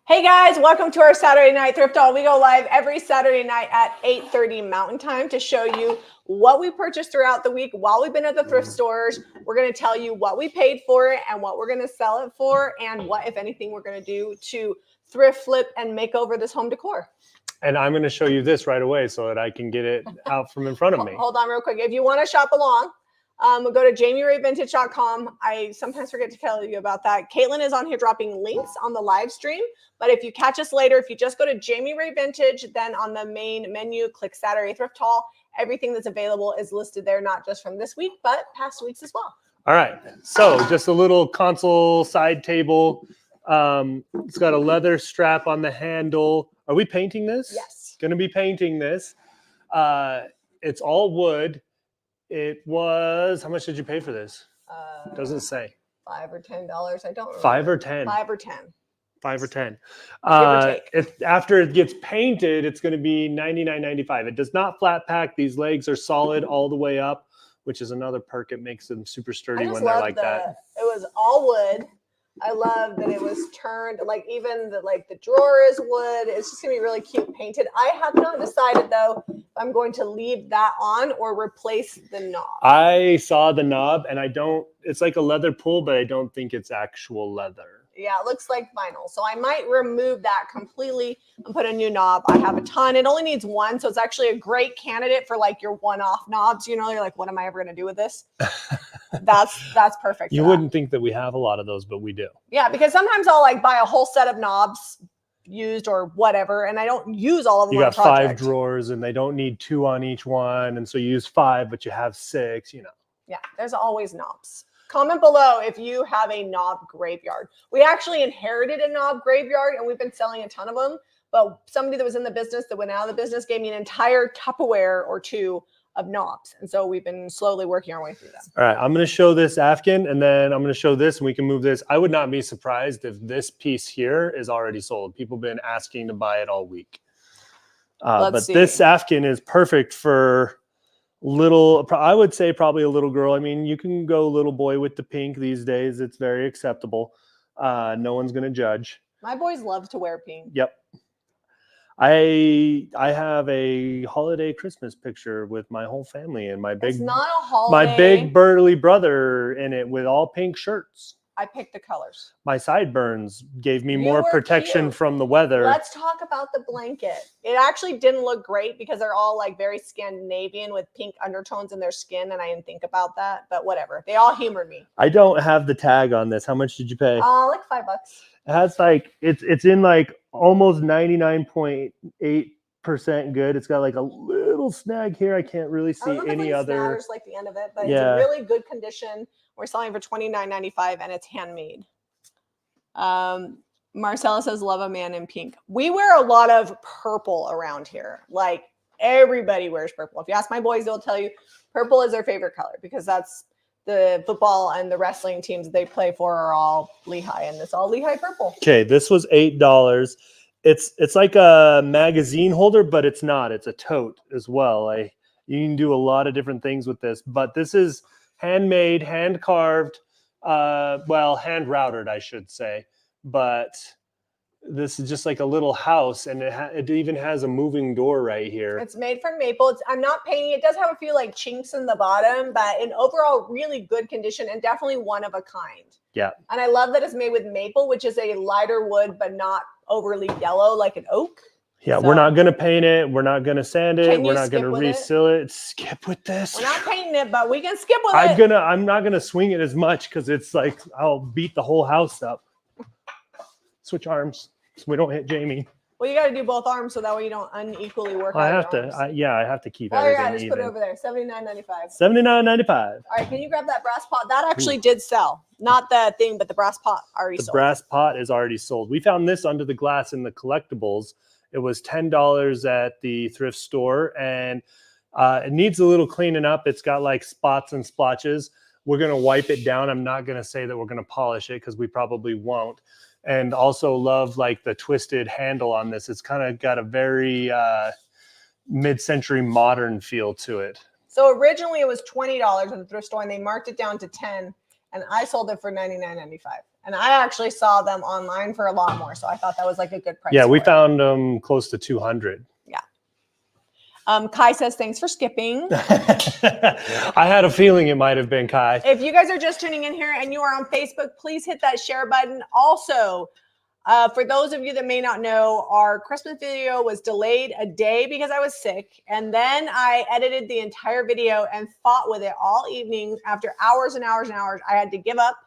Hey guys, welcome to our Saturday Night Thrift Haul. We go live every Saturday night at 8:30 Mountain Time to show you what we purchased throughout the week while we've been at the thrift stores. We're going to tell you what we paid for it and what we're going to sell it for and what, if anything, we're going to do to thrift flip and make over this home decor. And I'm going to show you this right away so that I can get it out from in front of me. Hold on real quick. If you want to shop along, we'll go to JamieRayVintage.com. I sometimes forget to tell you about that. Caitlin is on here dropping links on the live stream. But if you catch us later, if you just go to Jamie Ray Vintage, then on the main menu, click Saturday Thrift Haul. Everything that's available is listed there, not just from this week, but past weeks as well. All right. So just a little console side table. It's got a leather strap on the handle. Are we painting this? Yes. Going to be painting this. It's all wood. It was, how much did you pay for this? Doesn't say. $5 or $10. I don't remember. 5 or 10. 5 or 10. 5 or 10. Give or take. After it gets painted, it's going to be $99.95. It does not flat pack. These legs are solid all the way up, which is another perk. It makes them super sturdy when they're like that. It was all wood. I love that it was turned, like even the drawer is wood. It's just gonna be really cute painted. I have not decided though if I'm going to leave that on or replace the knob. I saw the knob and it's like a leather pull, but I don't think it's actual leather. Yeah, it looks like vinyl. So I might remove that completely and put a new knob. I have a ton. It only needs one. So it's actually a great candidate for like your one-off knobs. You know, you're like, what am I ever going to do with this? That's perfect. You wouldn't think that we have a lot of those, but we do. Yeah, because sometimes I'll like buy a whole set of knobs used or whatever, and I don't use all of them. You got 5 drawers and they don't need 2 on each one. And so you use 5, but you have 6, you know. Yeah, there's always knobs. Comment below if you have a knob graveyard. We actually inherited a knob graveyard and we've been selling a ton of them. But somebody that was in the business that went out of the business gave me an entire Tupperware or 2 of knobs. And so we've been slowly working our way through them. All right, I'm going to show this Afghan and then I'm going to show this and we can move this. I would not be surprised if this piece here is already sold. People have been asking to buy it all week. But this Afghan is perfect for little, I would say probably a little girl. I mean, you can go little boy with the pink these days. It's very acceptable. No one's going to judge. My boys love to wear pink. Yep. I have a holiday Christmas picture with my whole family and my big, it's not a holiday. My big burly brother in it with all pink shirts. I picked the colors. My sideburns gave me more protection from the weather. Let's talk about the blanket. It actually didn't look great because they're all like very Scandinavian with pink undertones in their skin. And I didn't think about that, but whatever. They all humored me. I don't have the tag on this. How much did you pay? Like $5. It has like, it's in like almost 99.8% good. It's got like a little snag here. I can't really see any other. It's like the end of it, but it's a really good condition. We're selling for $29.95 and it's handmade. Marcella says, love a man in pink. We wear a lot of purple around here. Like everybody wears purple. If you ask my boys, they'll tell you purple is their favorite color because that's the football and the wrestling teams they play for are all Lehigh and it's all Lehigh purple. Okay, this was $8. It's like a magazine holder, but it's not. It's a tote as well. You can do a lot of different things with this, but this is handmade, hand carved, hand routed, I should say. But this is just like a little house, and it even has a moving door right here. It's made from maple. I'm not painting. It does have a few like chinks in the bottom, but in overall really good condition and definitely one of a kind. Yeah. And I love that it's made with maple, which is a lighter wood, but not overly yellow like an oak. Yeah, so, we're not going to paint it. We're not going to sand it. We're not going to reseal it. Skip with this. We're not painting it, but we can skip with it. I'm not going to swing it as much because it's like I'll beat the whole house up. Switch arms so we don't hit Jamie. Well, you got to do both arms so that way you don't unequally work. I have to. I have to keep everything just even. Put it over there. $79.95. $79.95. All right, can you grab that brass pot? That actually did sell. Not the thing, but the brass pot already sold. The brass pot is already sold. We found this under the glass in the collectibles. It was $10 at the thrift store, and it needs a little cleaning up. It's got like spots and splotches. We're going to wipe it down. I'm not going to say that we're going to polish it because we probably won't. And also love like the twisted handle on this. It's kind of got a very mid-century modern feel to it. So originally it was $20 at the thrift store and they marked it down to $10 and I sold it for $99.95. And I actually saw them online for a lot more. So I thought that was like a good price. Yeah, we for it. found them close to 200. Kai says, thanks for skipping. I had a feeling it might have been Kai. If you guys are just tuning in here and you are on Facebook, please hit that share button. Also, for those of you that may not know, our Christmas video was delayed a day because I was sick. And then I edited the entire video and fought with it all evening. After hours and hours and hours, I had to give up.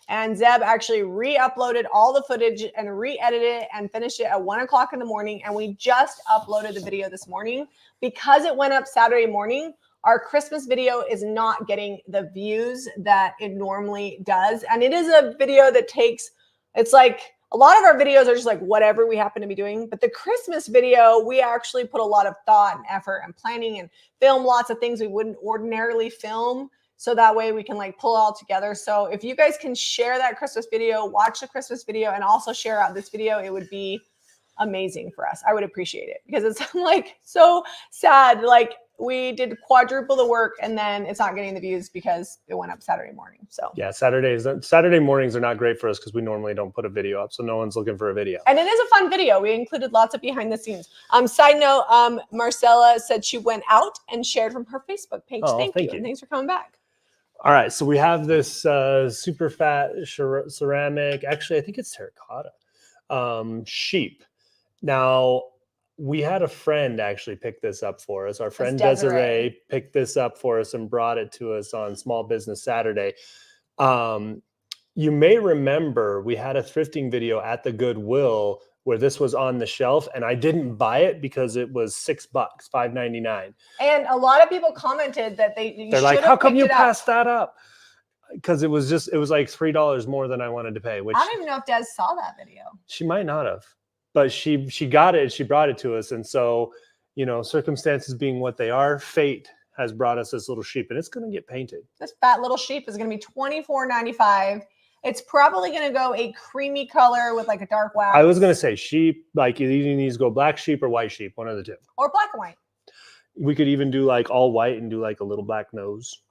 And Zeb actually re-uploaded all the footage and re-edited it and finished it at 1 o'clock in the morning. And we just uploaded the video this morning. Because it went up Saturday morning, our Christmas video is not getting the views that it normally does. And it is a video that takes, it's like, a lot of our videos are just like whatever we happen to be doing. But the Christmas video, we actually put a lot of thought and effort and planning and film lots of things we wouldn't ordinarily film. So that way we can like pull it all together. So if you guys can share that Christmas video, watch the Christmas video, and also share out this video, it would be amazing for us. I would appreciate it because it's like so sad. Like we did quadruple the work and then it's not getting the views because it went up Saturday morning. So yeah, Saturday mornings are not great for us because we normally don't put a video up. So no one's looking for a video. And it is a fun video. We included lots of behind the scenes. Side note, Marcella said she went out and shared from her Facebook page. Oh, Thank you. you. And thanks for coming back. All right, so we have this super fat ceramic, actually, I think it's terracotta, sheep. Now, we had a friend actually pick this up for us. Our friend Desiree picked this up for us and brought it to us on Small Business Saturday. You may remember we had a thrifting video at the Goodwill where this was on the shelf, and I didn't buy it because it was $6, $5.99. And a lot of people commented that they're like, how come you passed that up? Because it was like $3 more than I wanted to pay. Which I don't even know if Des saw that video. She might not have, but she got it. She brought it to us, and so circumstances being what they are, fate has brought us this little sheep, and it's going to get painted. This fat little sheep is going to be $24.95. It's probably going to go a creamy color with like a dark wax. I was going to say sheep, like it either needs to go black sheep or white sheep, one of the two. Or black and white. We could even do like all white and do like a little black nose.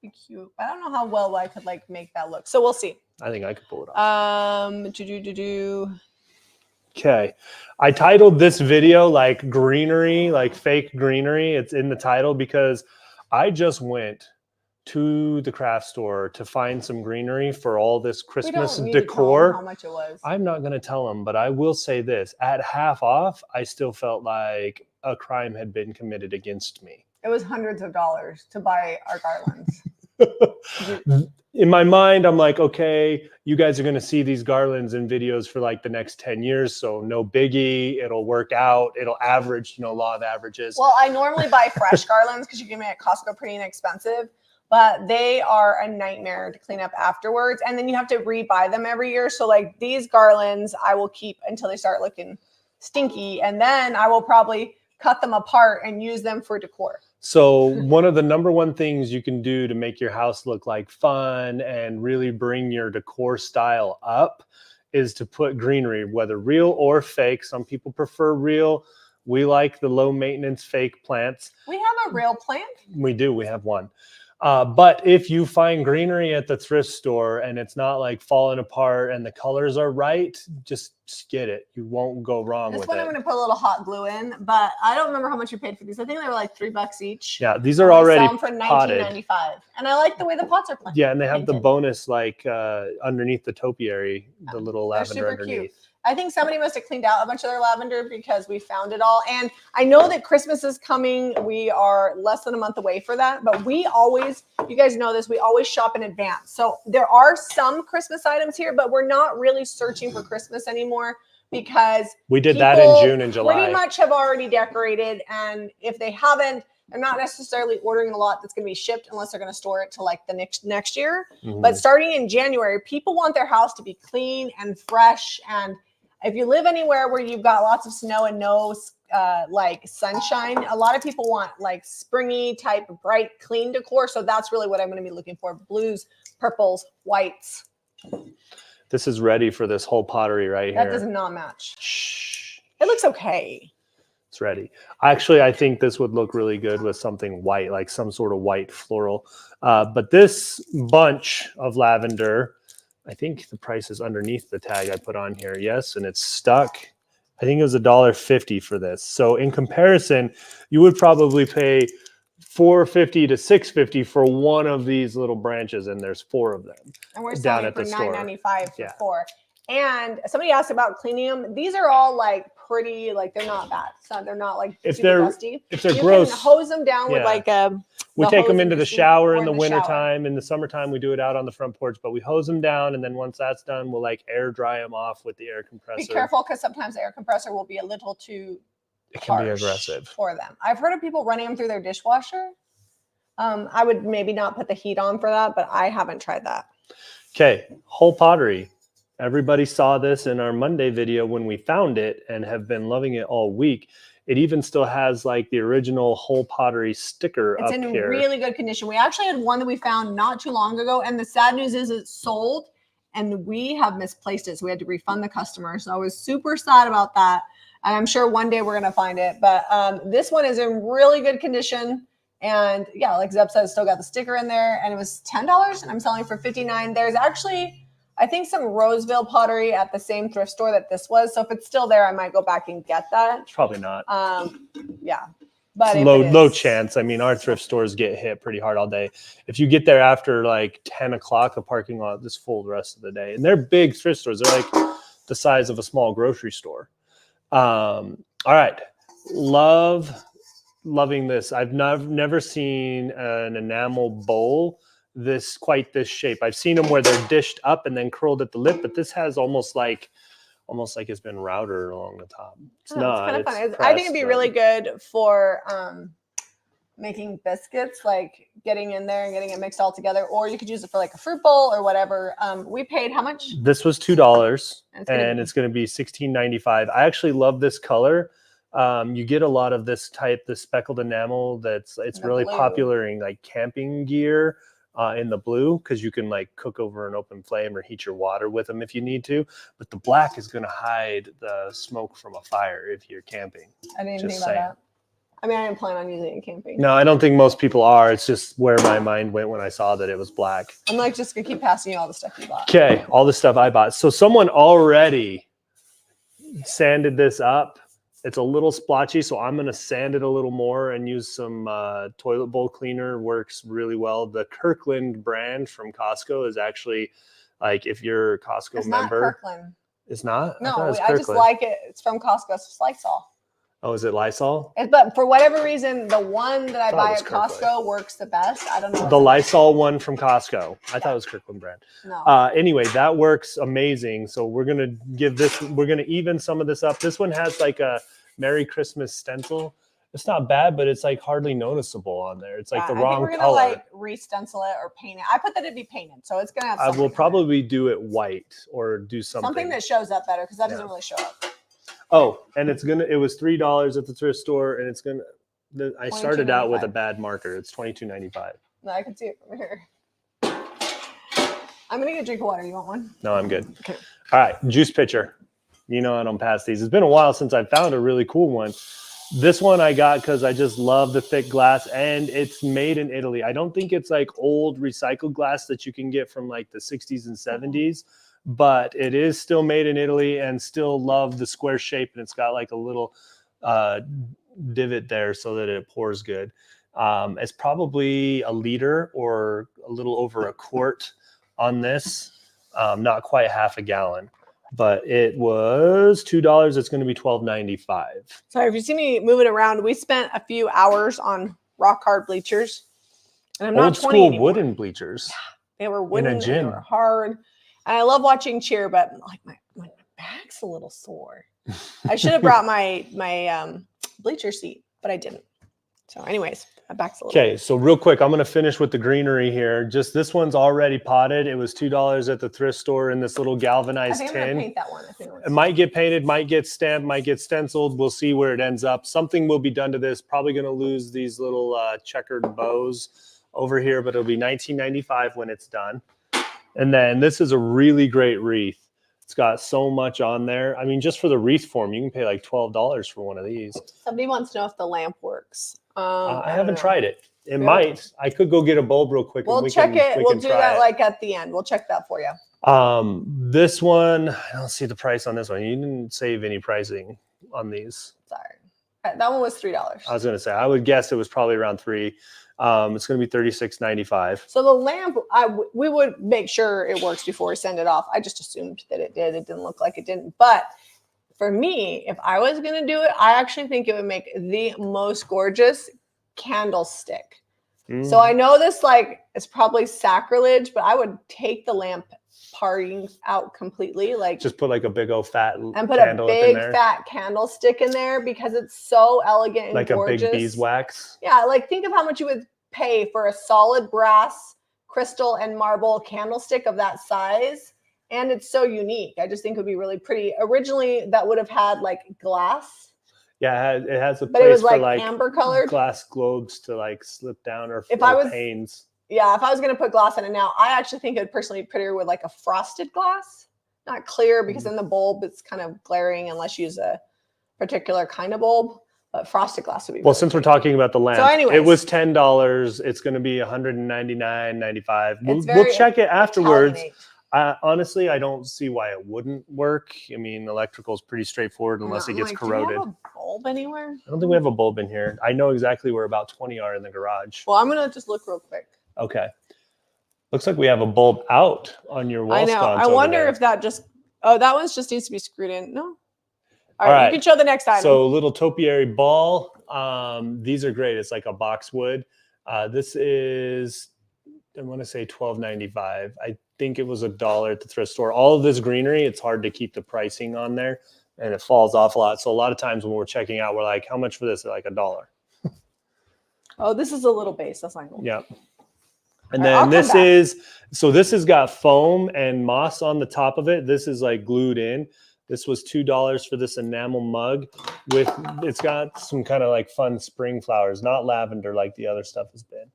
Be cute. I don't know how well I could like make that look. So we'll see. I think I could pull it off. Okay. I titled this video like greenery, like fake greenery. It's in the title because I just went to the craft store to find some greenery for all this Christmas decor. How much it was. I'm not going to tell them, but I will say this. At half off, I still felt like a crime had been committed against me. It was hundreds of dollars to buy our garlands. In my mind, I'm like, okay, you guys are going to see these garlands in videos for like the next 10 years. So no biggie. It'll work out. It'll average, law of averages. Well, I normally buy fresh garlands because you can get them at Costco pretty inexpensive. But they are a nightmare to clean up afterwards. And then you have to rebuy them every year. So like these garlands, I will keep until they start looking stinky. And then I will probably cut them apart and use them for decor. So one of the number one things you can do to make your house look like fun and really bring your decor style up is to put greenery, whether real or fake. Some people prefer real. We like the low maintenance fake plants. We have a real plant. We do. We have one. But if you find greenery at the thrift store and it's not like falling apart and the colors are right, just get it. You won't go wrong with it. This one I'm going to put a little hot glue in, but I don't remember how much you paid for these. I think they were like $3 each. Yeah, these are already for $19.95, and I like the way the pots are planted. Yeah, and they have the bonus like underneath the topiary, the little lavender underneath. Cute. I think somebody must have cleaned out a bunch of their lavender because we found it all. And I know that Christmas is coming. We are less than a month away for that. But we always, you guys know this, we always shop in advance. So there are some Christmas items here, but we're not really searching for Christmas anymore because we did that in June and July. Pretty much have already decorated. And if they haven't, they're not necessarily ordering a lot that's going to be shipped unless they're going to store it to like the next year. Mm-hmm. But starting in January, people want their house to be clean and fresh. And if you live anywhere where you've got lots of snow and no like sunshine, a lot of people want like springy type of bright, clean decor. So that's really what I'm going to be looking for. Blues, purples, whites. This is ready for this whole pottery right here. That does not match. Shh. It looks okay. It's ready. Actually, I think this would look really good with something white, like some sort of white floral. But this bunch of lavender, I think the price is underneath the tag I put on here. Yes, and it's stuck. I think it was $1.50 for this. So in comparison, you would probably pay $4.50 to $6.50 for one of these little branches, and there's 4 of them. And we're down selling at for the store. $9.95 for Yeah. 4. And somebody asked about cleaning them. These are all like pretty, like they're not bad. So they're not like If super they're dusty. if they're You gross, can hose them down with yeah. like we the take hose them in into your the sink shower or in the winter shower. time. In the summertime, we do it out on the front porch, but we hose them down, and then once that's done, we'll like air dry them off with the air compressor. Be careful because sometimes the air compressor will be a little too It can be harsh aggressive for them. I've heard of people running them through their dishwasher. I would maybe not put the heat on for that, but I haven't tried that. Okay, whole pottery. Everybody saw this in our Monday video when we found it and have been loving it all week. It even still has like the original whole pottery sticker It's up in here. really good condition. We actually had one that we found not too long ago, and the sad news is it's sold and we have misplaced it. So we had to refund the customer. So I was super sad about that. And I'm sure one day we're going to find it. But this one is in really good condition. And yeah, like Zeb said, it's still got the sticker in there, and it was $10 and I'm selling for $59. There's actually, I think, some Roseville pottery at the same thrift store that this was. So if it's still there, I might go back and get that. It's probably not. Yeah. But It's low chance. I mean, our thrift stores get hit pretty hard all day. If you get there after like 10 o'clock, the parking lot is full the rest of the day. And they're big thrift stores. They're like the size of a small grocery store. All right. Loving this. I've never seen an enamel bowl this shape. I've seen them where they're dished up and then curled at the lip, but this has almost like it's been routed along the top. It's not. It's kind of fun. Pressed, I think it'd be really good for making biscuits, like getting in there and getting it mixed all together, or you could use it for like a fruit bowl or whatever. We paid how much? This was $2, and it's going to be $16.95. I actually love this color. You get a lot of this type, the speckled enamel. It's really popular in like camping gear. In the blue, because you can like cook over an open flame or heat your water with them if you need to. But the black is going to hide the smoke from a fire if you're camping. I didn't even think about that. I mean, I didn't plan on using it in camping. No, I don't think most people are. It's just where my mind went when I saw that it was black. I'm like just going to keep passing you all the stuff you bought. Okay, all the stuff I bought. So someone already sanded this up. It's a little splotchy, so I'm going to sand it a little more and use some toilet bowl cleaner. Works really well. The Kirkland brand from Costco is actually, like, if you're a Costco member. Not Kirkland. It's not? No, I just like it. It's from Costco. It's Lysol. Oh, is it Lysol? But for whatever reason, the one that I buy at Costco works the best. I don't know. The Lysol one from Costco. I thought it was Kirkland brand. No. Anyway, that works amazing. So we're going to even some of this up. This one has like a Merry Christmas stencil. It's not bad, but it's like hardly noticeable on there. It's like the wrong color. I think we're going to like re-stencil it or paint it. I put that it'd be painted, so it's going to have something. I will probably do it white or do something. Something that shows up better, because that doesn't really show up. Oh, and it was $3 at the thrift store, and I started out with a bad marker. It's $22.95. No, I can see it from here. I'm going to get a drink of water. You want one? No, I'm good. Okay. All right, juice pitcher. You know I don't pass these. It's been a while since I found a really cool one. This one I got because I just love the thick glass, and it's made in Italy. I don't think it's like old recycled glass that you can get from like the 60s and 70s. But it is still made in Italy, and still love the square shape. And it's got like a little divot there so that it pours good. It's probably a liter or a little over a quart on this. Not quite half a gallon, but it was $2. It's going to be $12.95. Sorry, if you see me moving around, we spent a few hours on rock hard bleachers. And I'm not 20 school anymore. wooden bleachers. They were wooden, in a gym. They were hard. And I love watching cheer, but like my back's a little sore. I should have brought my bleacher seat, but I didn't. So anyways, my back's a little. Okay, so real quick, I'm going to finish with the greenery here. Just this one's already potted. It was $2 at the thrift store in this little galvanized tin. I'm going to paint that one. It might get painted, might get stamped, might get stenciled. We'll see where it ends up. Something will be done to this. Probably going to lose these little checkered bows over here, but it'll be $19.95 when it's done. And then this is a really great wreath. It's got so much on there. I mean, just for the wreath form, you can pay like $12 for one of these. Somebody wants to know if the lamp works. I haven't tried it. It might. I could go get a bulb real quick. We'll check it. We'll do that like at the end. We'll check that for you. This one, I don't see the price on this one. You didn't save any pricing on these. Sorry. That one was $3. I was going to say, I would guess it was probably around $3. It's going to be $36.95. So the lamp, we would make sure it works before we send it off. I just assumed that it did. It didn't look like it didn't. But for me, if I was going to do it, I actually think it would make the most gorgeous candlestick. So I know this it's probably sacrilege, but I would take the lamp parting out completely, just put like a big old fat and put a big fat candlestick in there because it's so elegant and like gorgeous. A big beeswax. Yeah, think of how much you would pay for a solid brass, crystal, and marble candlestick of that size, and it's so unique. I just think it would be really pretty. Originally, that would have had glass. Yeah, it has a but it place was for amber colored glass globes to slip down or panes. Yeah, if I was going to put glass in it now, I actually think it would personally be prettier with a frosted glass. Not clear because in the bulb, it's kind of glaring unless you use a particular kind of bulb. But frosted glass would be since we're talking about the lamp, so anyways, it was $10. It's going to be $199.95. We'll check it afterwards. Honestly, I don't see why it wouldn't work. I mean, electrical is pretty straightforward unless it gets corroded. Do we have a bulb anywhere? I don't think we have a bulb in here. I know exactly where about 20 are in the garage. Well, I'm going to just look real quick. Okay. Looks like we have a bulb out on your wall sconce. I wonder if that just... Oh, that one just needs to be screwed in. No? All right. You can show the next item. So little topiary ball. These are great. It's like a boxwood. This is, I want to say $12.95. I think it was $1 at the thrift store. All of this greenery, it's hard to keep the pricing on there and it falls off a lot. So a lot of times when we're checking out, we're like, how much for this? They're like $1. Oh, this is a little base. That's not cool. Yeah. And then this has got foam and moss on the top of it. This is glued in. This was $2 for this enamel mug it's got some kind of fun spring flowers, not lavender like the other stuff has been.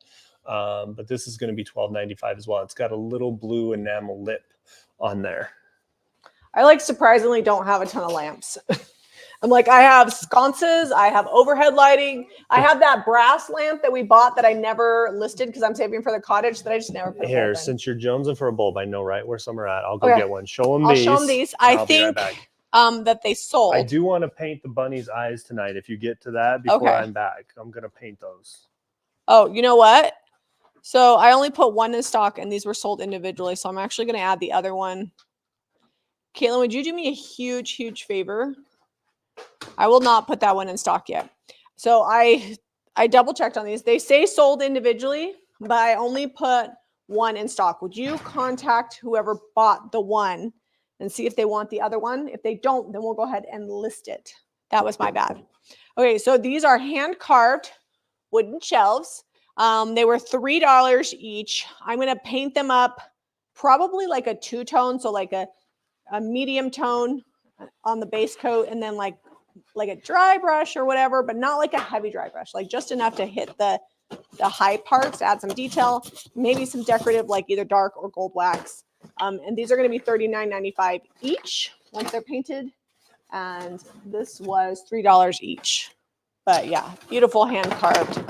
But this is going to be $12.95 as well. It's got a little blue enamel lip on there. I surprisingly don't have a ton of lamps. I'm I have sconces, I have overhead lighting, I have that brass lamp that we bought that I never listed because I'm saving for the cottage that I just never put here. Since you're jonesing for a bulb, I know right where some are at. I'll go get one. Show them these. I'll show them these. I think that they sold. I do want to paint the bunny's eyes tonight. If you get to that before I'm back, I'm gonna paint those. Oh, you know what? So I only put one in stock, and these were sold individually. So I'm actually gonna add the other one. Caitlin, would you do me a huge, huge favor? I will not put that one in stock yet. So I double checked on these. They say sold individually, but I only put one in stock. Would you contact whoever bought the one and see if they want the other one? If they don't, then we'll go ahead and list it. That was my bad. Okay, so these are hand-carved wooden shelves. They were $3 each. I'm going to paint them up probably a two-tone, so a medium tone on the base coat, and then like a dry brush or whatever, but not a heavy dry brush, just enough to hit the high parts, add some detail, maybe some decorative either dark or gold wax. And these are going to be $39.95 each once they're painted. And this was $3 each. But yeah, beautiful hand carved.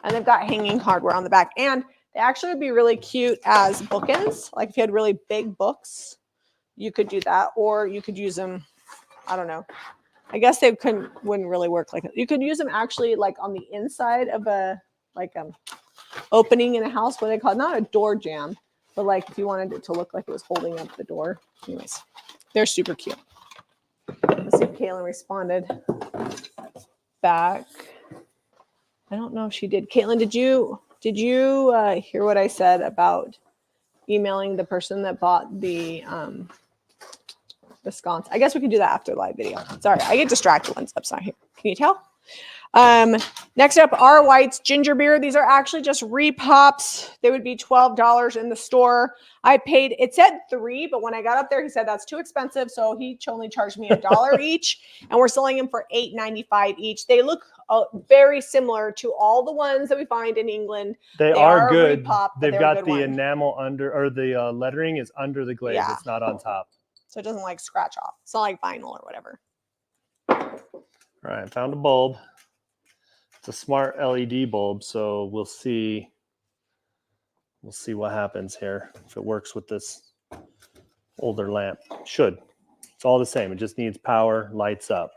And they've got hanging hardware on the back. And they actually would be really cute as bookends. If you had really big books, you could do that, or you could use them. I don't know. I guess they wouldn't really work like that. You could use them actually on the inside of a opening in a house. What they call it? Not a door jamb, but if you wanted it to look like it was holding up the door. Anyways, they're super cute. Let's see if Caitlin responded back. I don't know if she did. Caitlin, did you hear what I said about emailing the person that bought the sconce? I guess we can do that after the live video. Sorry, I get distracted when it's not here. Can you tell? Next up, R. White's ginger beer. These are actually just repops. They would be $12 in the store. I paid, it said $3, but when I got up there, he said that's too expensive. So he only charged me $1 each, and we're selling them for $8.95 each. They look very similar to all the ones that we find in England. They are good. They've got the enamel under, or the lettering is under the glaze. Yeah. It's not on top. So it doesn't scratch off. It's not like vinyl or whatever. All right, found a bulb. It's a smart LED bulb, so we'll see. We'll see what happens here if it works with this older lamp. Should. It's all the same. It just needs power, lights up.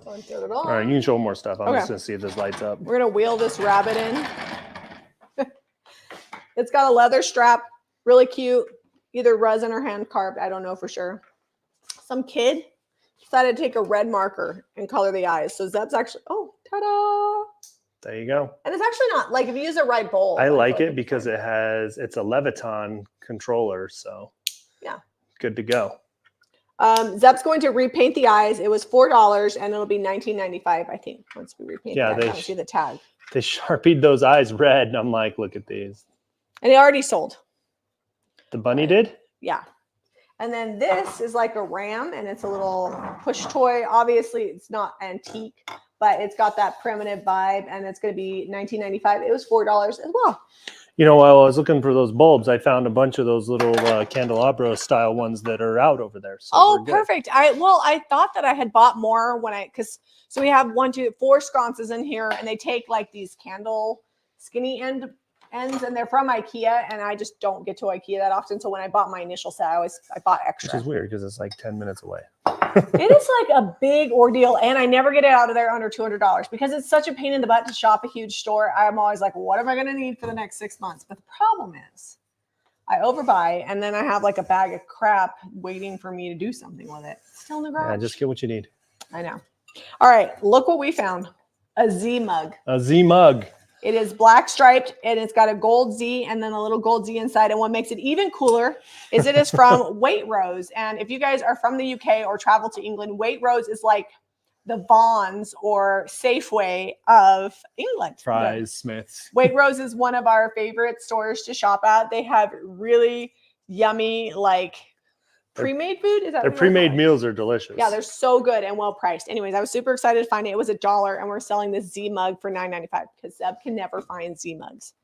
All right, you can show more stuff. I'm just going to see if this lights up. We're going to wheel this rabbit in. It's got a leather strap, really cute, either resin or hand carved. I don't know for sure. Some kid decided to take a red marker and color the eyes. So that's actually, oh, ta-da. There you go. And it's actually not, like if you use the right bulb. I like it because it's a Leviton controller. So yeah, good to go. Zep's going to repaint the eyes. It was $4 and it'll be $19.95, I think, once we repaint yeah, the eyes. See the tag. They Sharpied those eyes red. And I'm like, look at these. And it already sold. The bunny did? Yeah. And then this is like a ram and it's a little push toy. Obviously, it's not antique, but it's got that primitive vibe and it's going to be $19.95. It was $4 as well. You know, while I was looking for those bulbs, I found a bunch of those little candelabra style ones that are out over there. So oh, perfect. I thought that I had bought more so we have 4 sconces in here and they take like these candle skinny ends and they're from IKEA and I just don't get to IKEA that often. So when I bought my initial set, I bought extra. Which is weird because it's like 10 minutes away. It is like a big ordeal and I never get it out of there under $200 because it's such a pain in the butt to shop a huge store. I'm always like, what am I going to need for the next 6 months? But the problem is I overbuy and then I have like a bag of crap waiting for me to do something with it. It's still in the garage. Yeah, just get what you need. I know. All right, look what we found. A Z mug. A Z mug. It is black striped and it's got a gold Z and then a little gold Z inside. And what makes it even cooler is it is from Waitrose. And if you guys are from the UK or travel to England, Waitrose is like the Vons or Safeway of England. Fry's, Smith's. Waitrose is one of our favorite stores to shop at. They have really yummy, like pre-made food. Is that their pre-made meals are delicious? Yeah, they're so good and well priced. Anyways, I was super excited to find it. It was $1 and we're selling this Z mug for $9.95 because Zeb can never find Z mugs.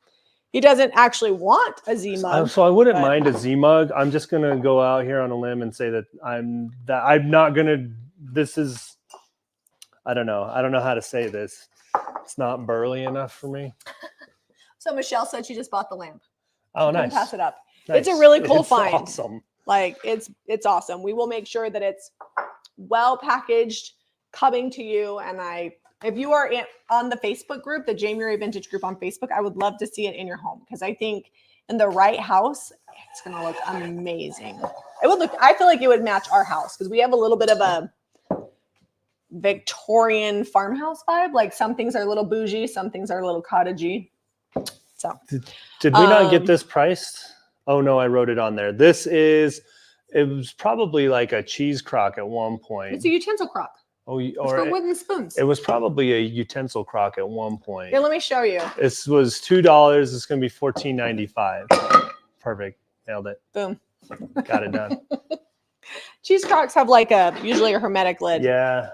He doesn't actually want a Z mug. So I wouldn't mind a Z mug. I'm just gonna go out here on a limb and say that I'm not gonna. This is, I don't know how to say this. It's not burly enough for me. So Michelle said she just bought the lamp. Oh, nice. Pass it up. Nice. It's a really cool find. Awesome. Like it's awesome. We will make sure that it's well packaged, coming to you. And if you are on the Facebook group, the Jamie Ray Vintage group on Facebook, I would love to see it in your home because I think in the right house, it's going to look amazing. It would look. I feel like it would match our house because we have a little bit of a Victorian farmhouse vibe. Like some things are a little bougie, some things are a little cottagey. So did we not get this priced? Oh no, I wrote it on there. It was probably like a cheese crock at one point. It's a utensil crock. Oh, it's for wooden spoons. It was probably a utensil crock at one point. Here, let me show you. This was $2. It's going to be $14.95. Perfect. Nailed it. Boom. Got it done. Cheese crocks have like usually a hermetic lid. Yeah.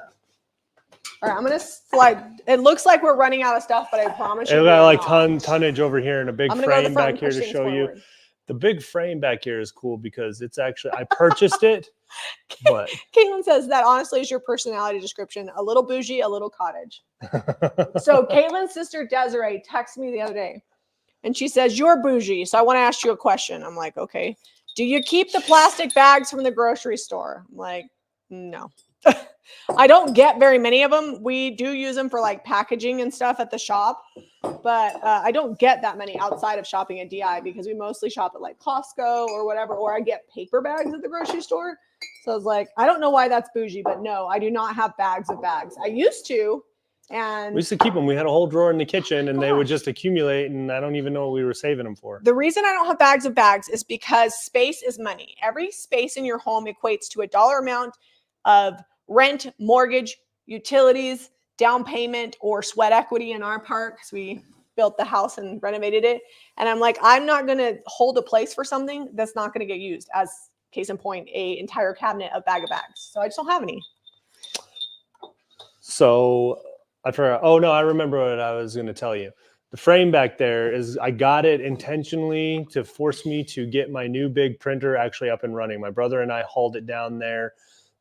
All right, I'm going to slide. It looks like we're running out of stuff, but I promise you. I've got like tonnage over here and a big frame back here to show you. The big frame back here is cool because it's actually, I purchased it. But Caitlin says that honestly is your personality description. A little bougie, a little cottage. So Caitlin's sister Desiree texted me the other day and she says, you're bougie. So I want to ask you a question. I'm like, okay. Do you keep the plastic bags from the grocery store? I'm like, no. I don't get very many of them. We do use them for like packaging and stuff at the shop, but I don't get that many outside of shopping at DI because we mostly shop at like Costco or whatever, or I get paper bags at the grocery store. So I was like, I don't know why that's bougie, but no, I do not have bags of bags. I used to, and we used to keep them. We had a whole drawer in the kitchen and they would just accumulate and I don't even know what we were saving them for. The reason I don't have bags of bags is because space is money. Every space in your home equates to a dollar amount of rent, mortgage, utilities, down payment, or sweat equity in our part because we built the house and renovated it. And I'm like, I'm not going to hold a place for something that's not going to get used. As case in point, a entire cabinet of bag of bags. So I just don't have any. So I forgot. Oh no, I remember what I was going to tell you. The frame back there is, I got it intentionally to force me to get my new big printer actually up and running. My brother and I hauled it down there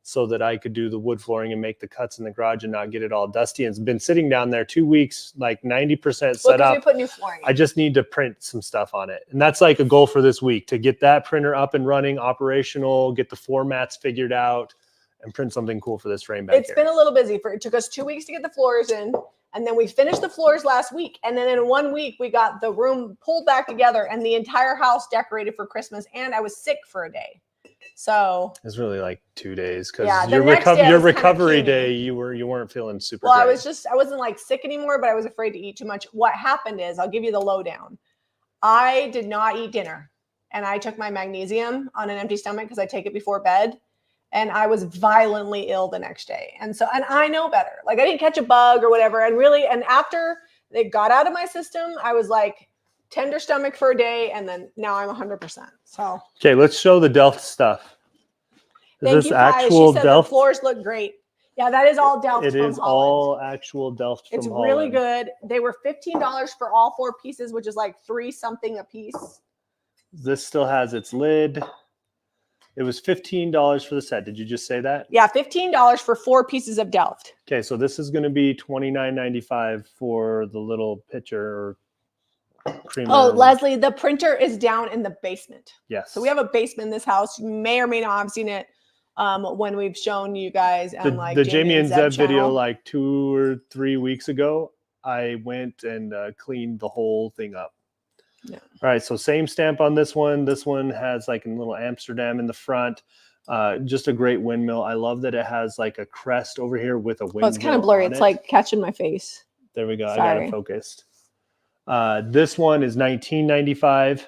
so that I could do the wood flooring and make the cuts in the garage and not get it all dusty. And it's been sitting down there 2 weeks, like 90% set up. We put new flooring in. I just need to print some stuff on it. And that's like a goal for this week, to get that printer up and running, operational, get the formats figured out, and print something cool for this frame back here. It's been a little busy. It took us 2 weeks to get the floors in. And then we finished the floors last week. And then in 1 week, we got the room pulled back together and the entire house decorated for Christmas. And I was sick for a day. So it's really like 2 days, because your recovery day, you weren't feeling super well, great. I wasn't like sick anymore, but I was afraid to eat too much. What happened is, I'll give you the lowdown. I did not eat dinner, and I took my magnesium on an empty stomach because I take it before bed, and I was violently ill the next day. And I know better. Like, I didn't catch a bug or whatever. And after they got out of my system, I was like tender stomach for a day, and then now I'm 100%. So okay, let's show the Delft stuff. Thank you, actual she said Delft? The floors look great. Yeah, that is all Delft. It is Holland. All actual Delft from Holland. It's really good. They were $15 for all 4 pieces, which is like $3 something a piece. This still has its lid. It was $15 for the set. Did you just say that? Yeah, $15 for 4 pieces of Delft. Okay, so this is going to be $29.95 for the little pitcher or creamer. Oh, Leslie, the printer is down in the basement. Yes. So we have a basement in this house. You may or may not have seen it when we've shown you guys and the Jamie and Zeb video like 2 or 3 weeks ago. I went and cleaned the whole thing up. Yeah. All right, so same stamp on this one. This one has like a little Amsterdam in the front. Just a great windmill. I love that it has like a crest over here with a windmill. Oh, it's kind of blurry. It's like catching my face. There we go. Sorry. I got it focused. This one is $19.95.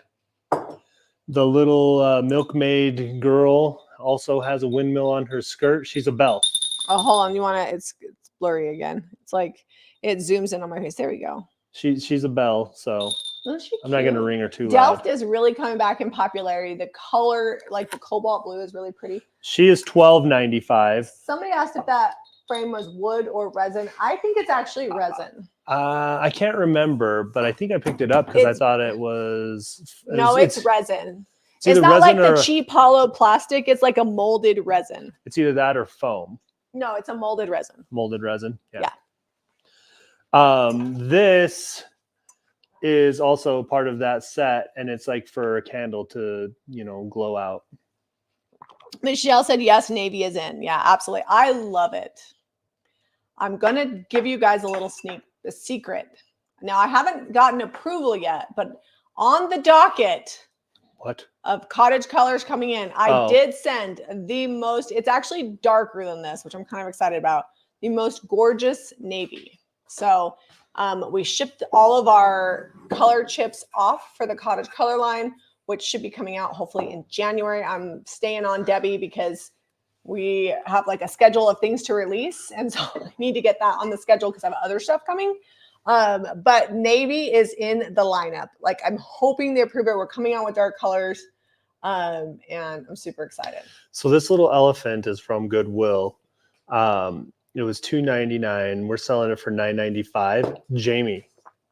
The little milkmaid girl also has a windmill on her skirt. She's a belle. Oh, hold on. You want to? It's blurry again. It's like it zooms in on my face. There we go. She's a belle, so I'm not going to ring her too loud. Delft is really coming back in popularity. The color, like the cobalt blue, is really pretty. She is $12.95. Somebody asked if that frame was wood or resin. I think it's actually resin. I can't remember, but I think I picked it up because I thought it was. No, it's resin. It's not like the cheap hollow plastic. It's like a molded resin. It's either that or foam. No, it's a molded resin. Molded resin. Yeah. This is also part of that set, and it's like for a candle to, glow out. Michelle said, yes, navy is in. Yeah, absolutely. I love it. I'm going to give you guys a little the secret. Now, I haven't gotten approval yet, but on the docket of cottage colors coming in, I did send it's actually darker than this, which I'm kind of excited about, the most gorgeous navy. So we shipped all of our color chips off for the cottage color line, which should be coming out hopefully in January. I'm staying on Debbie because we have like a schedule of things to release. And so I need to get that on the schedule because I have other stuff coming. But navy is in the lineup. Like, I'm hoping they approve it. We're coming out with dark colors. And I'm super excited. So this little elephant is from Goodwill. It was $2.99. We're selling it for $9.95. Jamie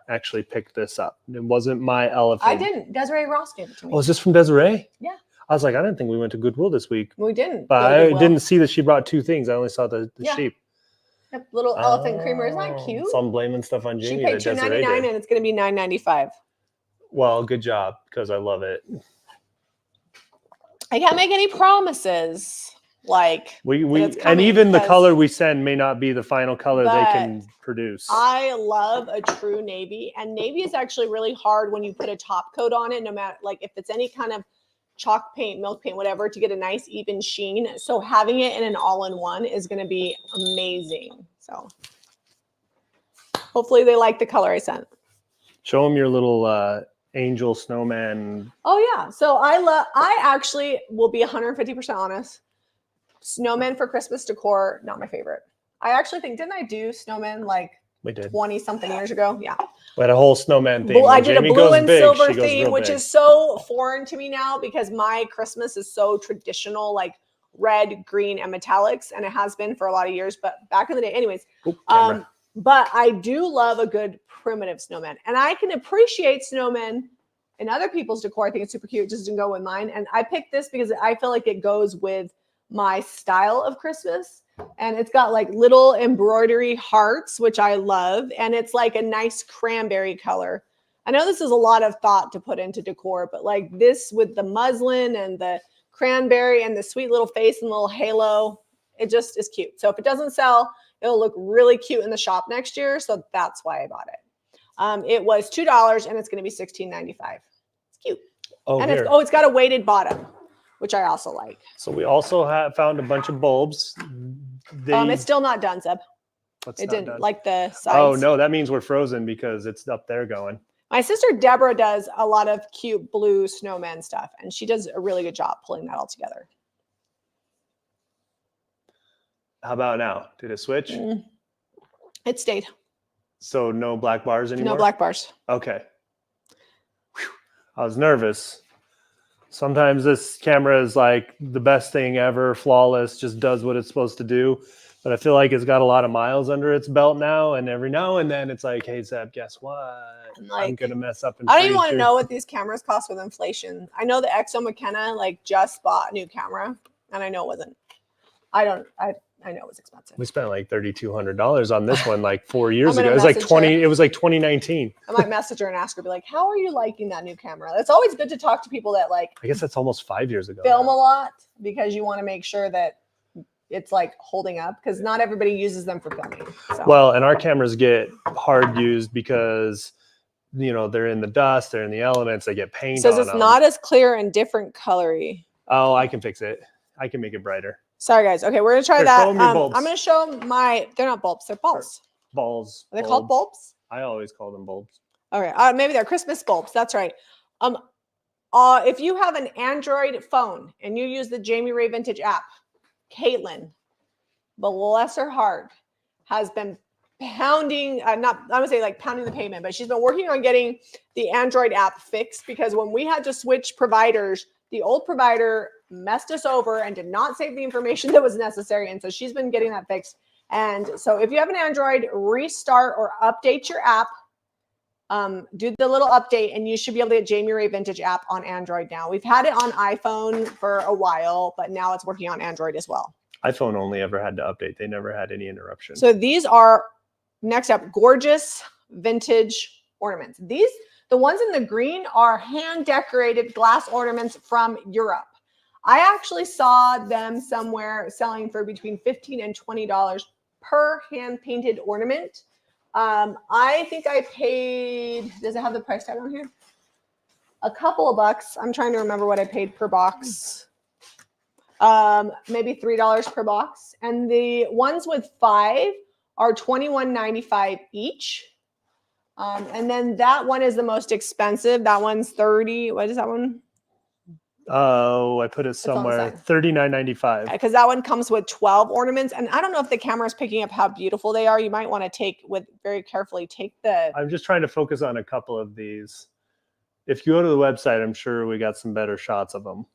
actually picked this up. It wasn't my elephant. I didn't. Desiree Ross gave it to me. Oh, is this from Desiree? Yeah. I was like, I didn't think we went to Goodwill this week. We didn't. But I didn't see that she brought 2 things. I only saw the sheep. Yep, little elephant creamer. Isn't that cute? So I'm blaming stuff on Jamie. She paid $2.99 and it's going to be $9.95. Well, good job, because I love it. I can't make any promises. Like and even the color we send may not be the final color they can produce. I love a true navy, and navy is actually really hard when you put a top coat on it, no matter like if it's any kind of chalk paint, milk paint, whatever, to get a nice even sheen. So having it in an all-in-one is going to be amazing. So hopefully they like the color I sent. Show them your little angel snowman. Oh yeah. So I actually will be 150% honest. Snowmen for Christmas decor, not my favorite. I actually think, didn't I do snowmen like 20 something years ago? Yeah. We had a whole snowman theme. I did a blue and silver theme, which is so foreign to me now because my Christmas is so traditional, like red, green, and metallics, and it has been for a lot of years. But back in the day, anyways. But I do love a good primitive snowman, and I can appreciate snowmen in other people's decor. I think it's super cute. It just didn't go with mine, and I picked this because I feel like it goes with my style of Christmas. And it's got like little embroidery hearts, which I love. And it's like a nice cranberry color. I know this is a lot of thought to put into decor, but like this with the muslin and the cranberry and the sweet little face and little halo, it just is cute. So if it doesn't sell, it'll look really cute in the shop next year. So that's why I bought it. It was $2 and it's going to be $16.95. It's cute. Oh, and here. it's got a weighted bottom, which I also like. So we also found a bunch of bulbs. It's still not done, Zeb. It didn't done? like the sides. Oh no, that means we're frozen because it's up there going. My sister Deborah does a lot of cute blue snowman stuff, and she does a really good job pulling that all together. How about now? Did it switch? It stayed. So no black bars anymore? No black bars. Okay. Whew. I was nervous. Sometimes this camera is like the best thing ever, flawless, just does what it's supposed to do. But I feel like it's got a lot of miles under its belt now. And every now and then it's like, hey, Zeb, guess what? Like, I'm going to mess up. I don't even want to know what these cameras cost with inflation. I know the Exo McKenna like just bought a new camera. And I know it wasn't. I know it was expensive. We spent like $3,200 on this one like 4 years ago. It was like 2019. I might message her and ask her, be like, how are you liking that new camera? It's always good to talk to people that like, I guess that's almost 5 years ago. Film a lot, because you want to make sure that it's like holding up, because not everybody uses them for filming. So. Well, and our cameras get hard used because, you know, they're in the dust, they're in the elements, they get paint on them. It's not as clear and different colory. Oh, I can fix it. I can make it brighter. Sorry, guys. Okay, we're going to try that. I'm going to show they're not bulbs, they're balls. Balls. Are they called bulbs? I always call them bulbs. Okay, maybe they're Christmas bulbs. That's right. If you have an Android phone and you use the Jamie Ray Vintage app, Caitlin, bless her heart, has been pounding, I would say like pounding the pavement, but she's been working on getting the Android app fixed, because when we had to switch providers, the old provider messed us over and did not save the information that was necessary. And so she's been getting that fixed. And so if you have an Android, restart or update your app, do the little update, and you should be able to get Jamie Ray Vintage app on Android now. We've had it on iPhone for a while, but now it's working on Android as well. iPhone only ever had to update. They never had any interruption. So these are, next up, gorgeous vintage ornaments. The ones in the green are hand decorated glass ornaments from Europe. I actually saw them somewhere selling for between $15 and $20 per hand painted ornament. I think I paid, does it have the price tag on here? A couple of bucks. I'm trying to remember what I paid per box. Maybe $3 per box. And the ones with 5 are $21.95 each. And then that one is the most expensive. That one's $30. What is that one? Oh, I put it somewhere. $39.95. Because that one comes with 12 ornaments. And I don't know if the camera is picking up how beautiful they are. You might want to very carefully take the. I'm just trying to focus on a couple of these. If you go to the website, I'm sure we got some better shots of them.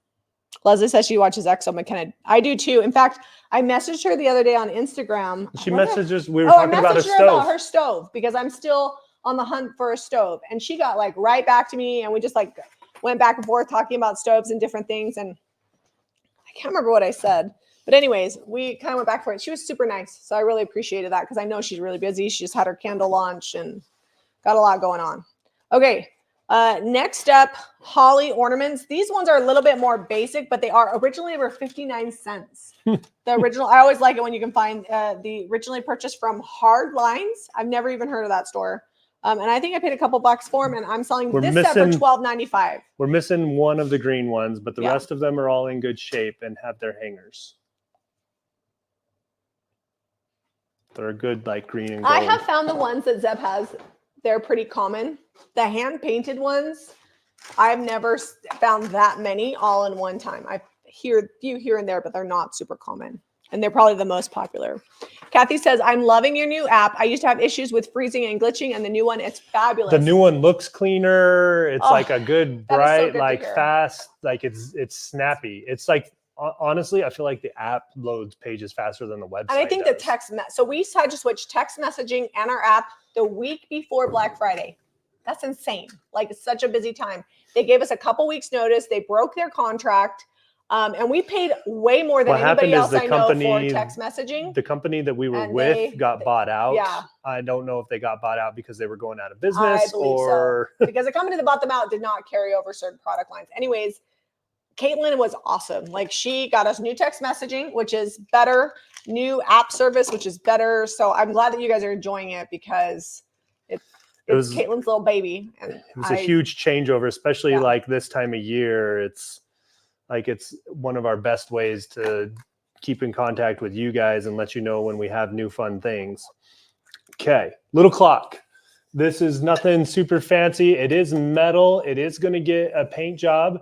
Leslie says she watches Exo McKenna. I do too. In fact, I messaged her the other day on Instagram. She messaged us. We were talking about a stove. About her stove, because I'm still on the hunt for a stove. And she got like right back to me, and we just like went back and forth talking about stoves and different things. And I can't remember what I said. But anyways, we kind of went back for it. She was super nice. So I really appreciated that, because I know she's really busy. She just had her candle launch and got a lot going on. Okay. Next up, holly ornaments. These ones are a little bit more basic, but they are originally over 59 cents. The original, I always like it when you can find the originally purchased from Hard Lines. I've never even heard of that store. And I think I paid a couple bucks for them, and I'm selling this set for $12.95. We're missing one of the green ones, but the rest of them are all in good shape and have their hangers. They're a good like green and gold. I have found the ones that Zeb has. They're pretty common. The hand painted ones, I've never found that many all in one time. I hear a few here and there, but they're not super common. And they're probably the most popular. Kathy says, I'm loving your new app. I used to have issues with freezing and glitching, and the new one, it's fabulous. The new one looks cleaner. It's like a good, bright, like fast, like it's snappy. It's like, honestly, I feel like the app loads pages faster than the website. And I think the text, so we had to switch text messaging and our app the week before Black Friday. That's insane. Like, it's such a busy time. They gave us a couple weeks notice. They broke their contract. And we paid way more than What happened anybody is else the I know for company- text messaging. The company that we were And with got bought out. yeah. I don't know if they got bought out because they were going out of I business believe or so. Because the company that bought them out did not carry over certain product lines. Anyways, Caitlin was awesome. Like she got us new text messaging, which is better, new app service, which is better. So I'm glad that you guys are enjoying it because it's Caitlin's little baby. And it was a huge changeover, especially Yeah. like this time of year. It's one of our best ways to keep in contact with you guys and let you know when we have new fun things. Okay, little clock. This is nothing super fancy. It is metal. It is going to get a paint job.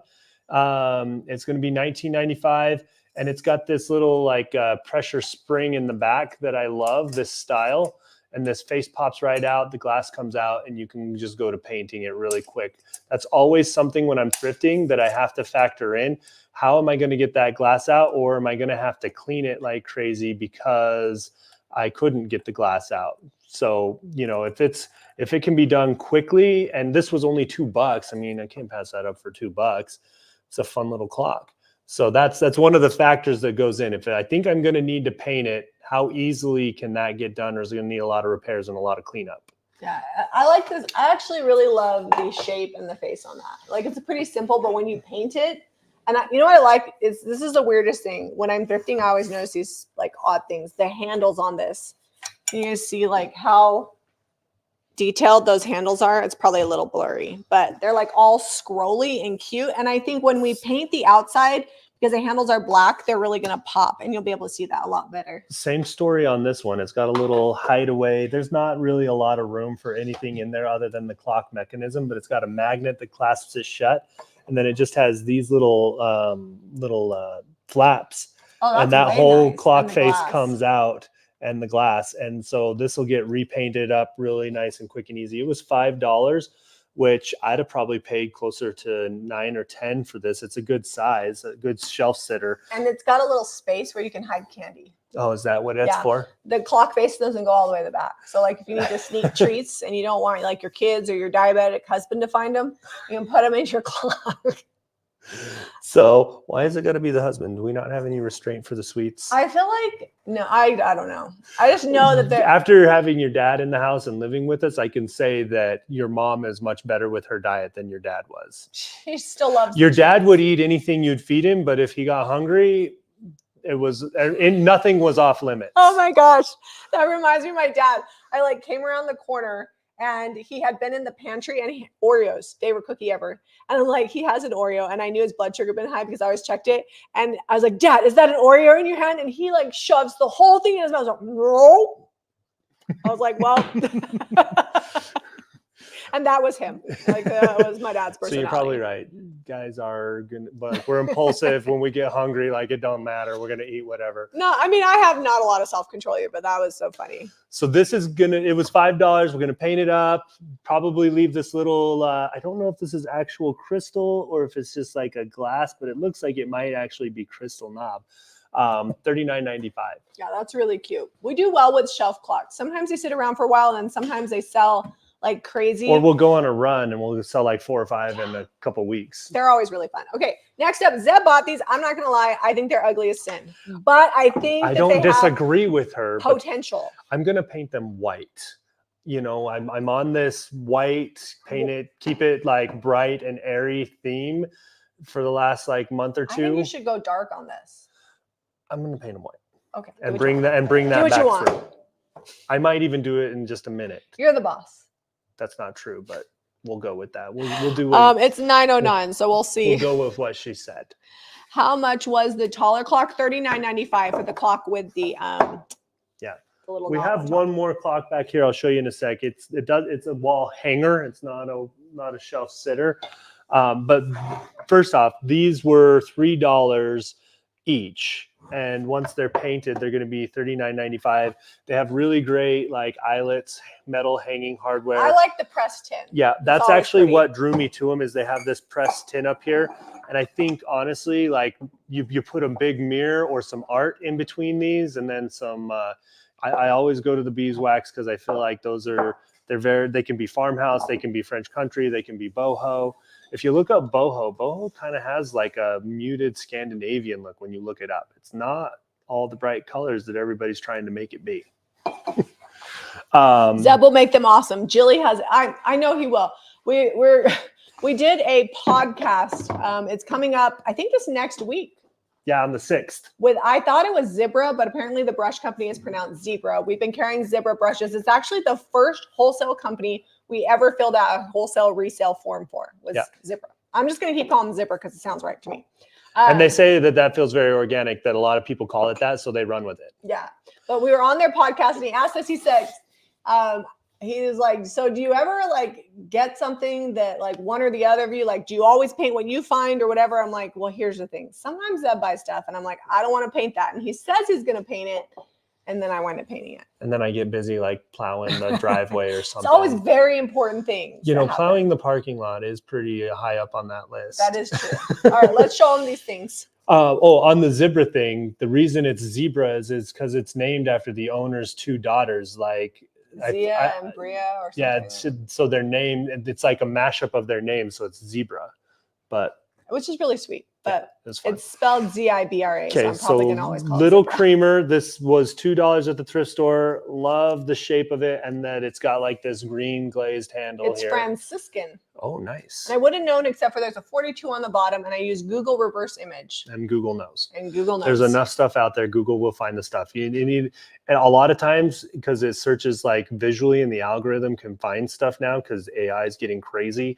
It's going to be $19.95, and it's got this little like pressure spring in the back that I love, this style. And this face pops right out, the glass comes out, and you can just go to painting it really quick. That's always something when I'm thrifting that I have to factor in. How am I going to get that glass out, or am I going to have to clean it like crazy because I couldn't get the glass out? So, you know, if it can be done quickly, and this was only $2, I mean, I can't pass that up for $2. It's a fun little clock. So that's one of the factors that goes in. If I think I'm going to need to paint it, how easily can that get done, or is it going to need a lot of repairs and a lot of cleanup? Yeah, I like this. I actually really love the shape and the face on that. Like it's pretty simple, but when you paint it, and you know what I like is this is the weirdest thing. When I'm thrifting, I always notice these like odd things. The handles on this. You guys see like how detailed those handles are. It's probably a little blurry, but they're like all scrolly and cute. And I think when we paint the outside, because the handles are black, they're really going to pop and you'll be able to see that a lot better. Same story on this one. It's got a little hideaway. There's not really a lot of room for anything in there other than the clock mechanism, but it's got a magnet that clasps it shut. And then it just has these little flaps. Oh, and that whole nice. clock And the face glass. comes out, and the glass. And so this will get repainted up really nice and quick and easy. It was $5, which I'd have probably paid closer to $9 or $10 for this. It's a good size, a good shelf sitter. And it's got a little space where you can hide candy. Oh, is that what that's for? The clock face doesn't go all the way to the back. So like if you need to sneak treats and you don't want like your kids or your diabetic husband to find them, you can put them in your clock. So why is it got to be the husband? Do we not have any restraint for the sweets? I feel like, no, I don't know. I just know that after having your dad in the house and living with us, I can say that your mom is much better with her diet than your dad was. She still loves your dad would eat anything you'd feed him, but if he got hungry, nothing was off limits. Oh my gosh. That reminds me of my dad. I like came around the corner and he had been in the pantry and Oreos, favorite cookie ever. And I'm like, he has an Oreo. And I knew his blood sugar had been high because I always checked it. And I was like, Dad, is that an Oreo in your hand? And he like shoves the whole thing in his mouth. I was like, no. I was like, well, and that was him. Like that was my dad's personality. So you're probably right. Guys are gonna, but we're impulsive when we get hungry. Like it don't matter. We're gonna eat whatever. No, I mean I have not a lot of self-control here, but that was so funny. So this is it was $5. We're gonna paint it up. Probably leave this little. I don't know if this is actual crystal or if it's just like a glass, but it looks like it might actually be crystal knob. $39.95. Yeah, that's really cute. We do well with shelf clocks. Sometimes they sit around for a while, and sometimes they sell like crazy. Or we'll go on a run and we'll sell like 4 or 5 in a couple weeks. They're always really fun. Okay, next up, Zeb bought these. I'm not gonna lie, I think they're ugly as sin, but I think I don't disagree with her. Potential. I'm gonna paint them white. You know, I'm on this white, paint it, keep it like bright and airy theme for the last like month or two. I think you should go dark on this. I'm gonna paint them white. Okay. And bring that back you through. I might even do it in just a minute. You're the boss. That's not true, but we'll go with that. We'll do. It's 9:09, so we'll see. We'll go with what she said. How much was the taller clock? $39.95 for the clock with the yeah. The little we have one more clock back here. I'll show you in a sec. It's a wall hanger. It's not a shelf sitter. But first off, these were $3 each. And once they're painted, they're going to be $39.95. They have really great like eyelets, metal hanging hardware. I like the pressed tin. Yeah, that's actually what drew me to them is they have this pressed tin up here. And I think honestly, like you put a big mirror or some art in between these, and then some. I always go to the beeswax because I feel like they can be farmhouse, they can be French country, they can be boho. If you look up boho kind of has like a muted Scandinavian look when you look it up. It's not all the bright colors that everybody's trying to make it be. Zeb will make them awesome. Jilly has, I know he will. We did a podcast. It's coming up, I think this next week. Yeah, on the 6th. I thought it was Zebra, but apparently the brush company is pronounced Zebra. We've been carrying Zebra brushes. It's actually the first wholesale company we ever filled out a wholesale resale form for was Zebra. I'm just going to keep calling them Zebra because it sounds right to me. And they say that feels very organic, that a lot of people call it that, so they run with it. Yeah. But we were on their podcast and he asked us, he said, he was like, so do you ever like get something that like one or the other of you, like, do you always paint what you find or whatever? I'm like, well, here's the thing. Sometimes Zeb buys stuff and I'm like, I don't want to paint that. And he says he's going to paint it. And then I wind up painting it. And then I get busy like plowing the driveway or something. It's always very important things. You know, plowing the parking lot is pretty high up on that list. That is true. All right, let's show them these things. On the zebra thing, the reason it's zebras is because it's named after the owner's 2 daughters, like Zia and Bria or something. Yeah, so their name, it's like a mashup of their names, so it's zebra. Which is really sweet, but it's spelled Zibra. Okay, so I'm probably gonna always call Little it Creamer. This was $2 at the thrift store. Love the shape of it, and that it's got like this green glazed handle. It's Franciscan. Oh, nice. And I wouldn't have known except for there's a 42 on the bottom, and I use Google reverse image. And Google knows. There's enough stuff out there. Google will find the stuff you need. And a lot of times, because it searches like visually, and the algorithm can find stuff now because AI is getting crazy.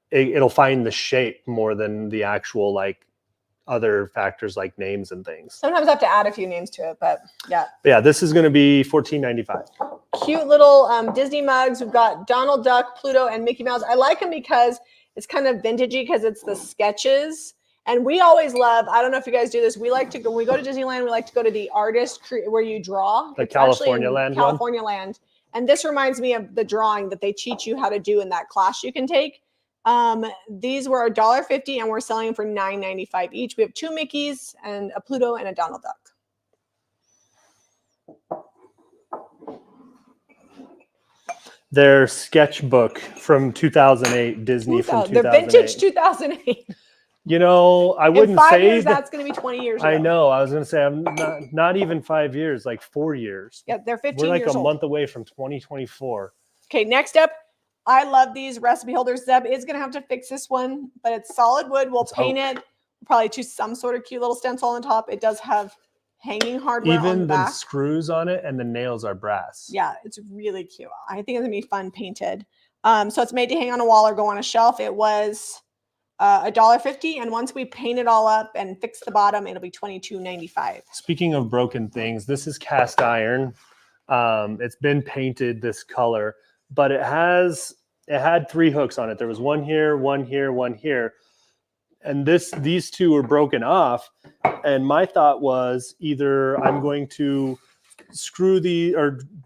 It'll find the shape more than the actual like other factors like names and things. Sometimes I have to add a few names to it, but yeah. Yeah, this is going to be $14.95. Cute little Disney mugs. We've got Donald Duck, Pluto, and Mickey Mouse. I like them because it's kind of vintagey because it's the sketches. And we always love, I don't know if you guys do this, we like to go, when we go to Disneyland, we like to go to the artist where you draw. The California Land one? California Land. And this reminds me of the drawing that they teach you how to do in that class you can take. These were $1.50 and we're selling them for $9.95 each. We have 2 Mickeys and a Pluto and a Donald Duck. Their sketchbook from 2008, Disney from 2008. They're vintage 2008. You know, I wouldn't in 5 say years, that's going to be 20 years ago. I know. I was going to say I'm not even 5 years, like 4 years. Yeah, they're 15 We're like years a old. month away from 2024. Okay, next up. I love these recipe holders. Zeb is going to have to fix this one, but it's solid wood. We'll paint it. Probably to some sort of cute little stencil on top. It does have hanging hardware on the back. Even the screws on it and the nails are brass. Yeah, it's really cute. I think it's going to be fun painted. So it's made to hang on a wall or go on a shelf. It was $1.50. And once we paint it all up and fix the bottom, it'll be $22.95. Speaking of broken things, this is cast iron. It's been painted this color, but it had 3 hooks on it. There was one here, one here, one here. And these 2 were broken off. And my thought was either I'm going to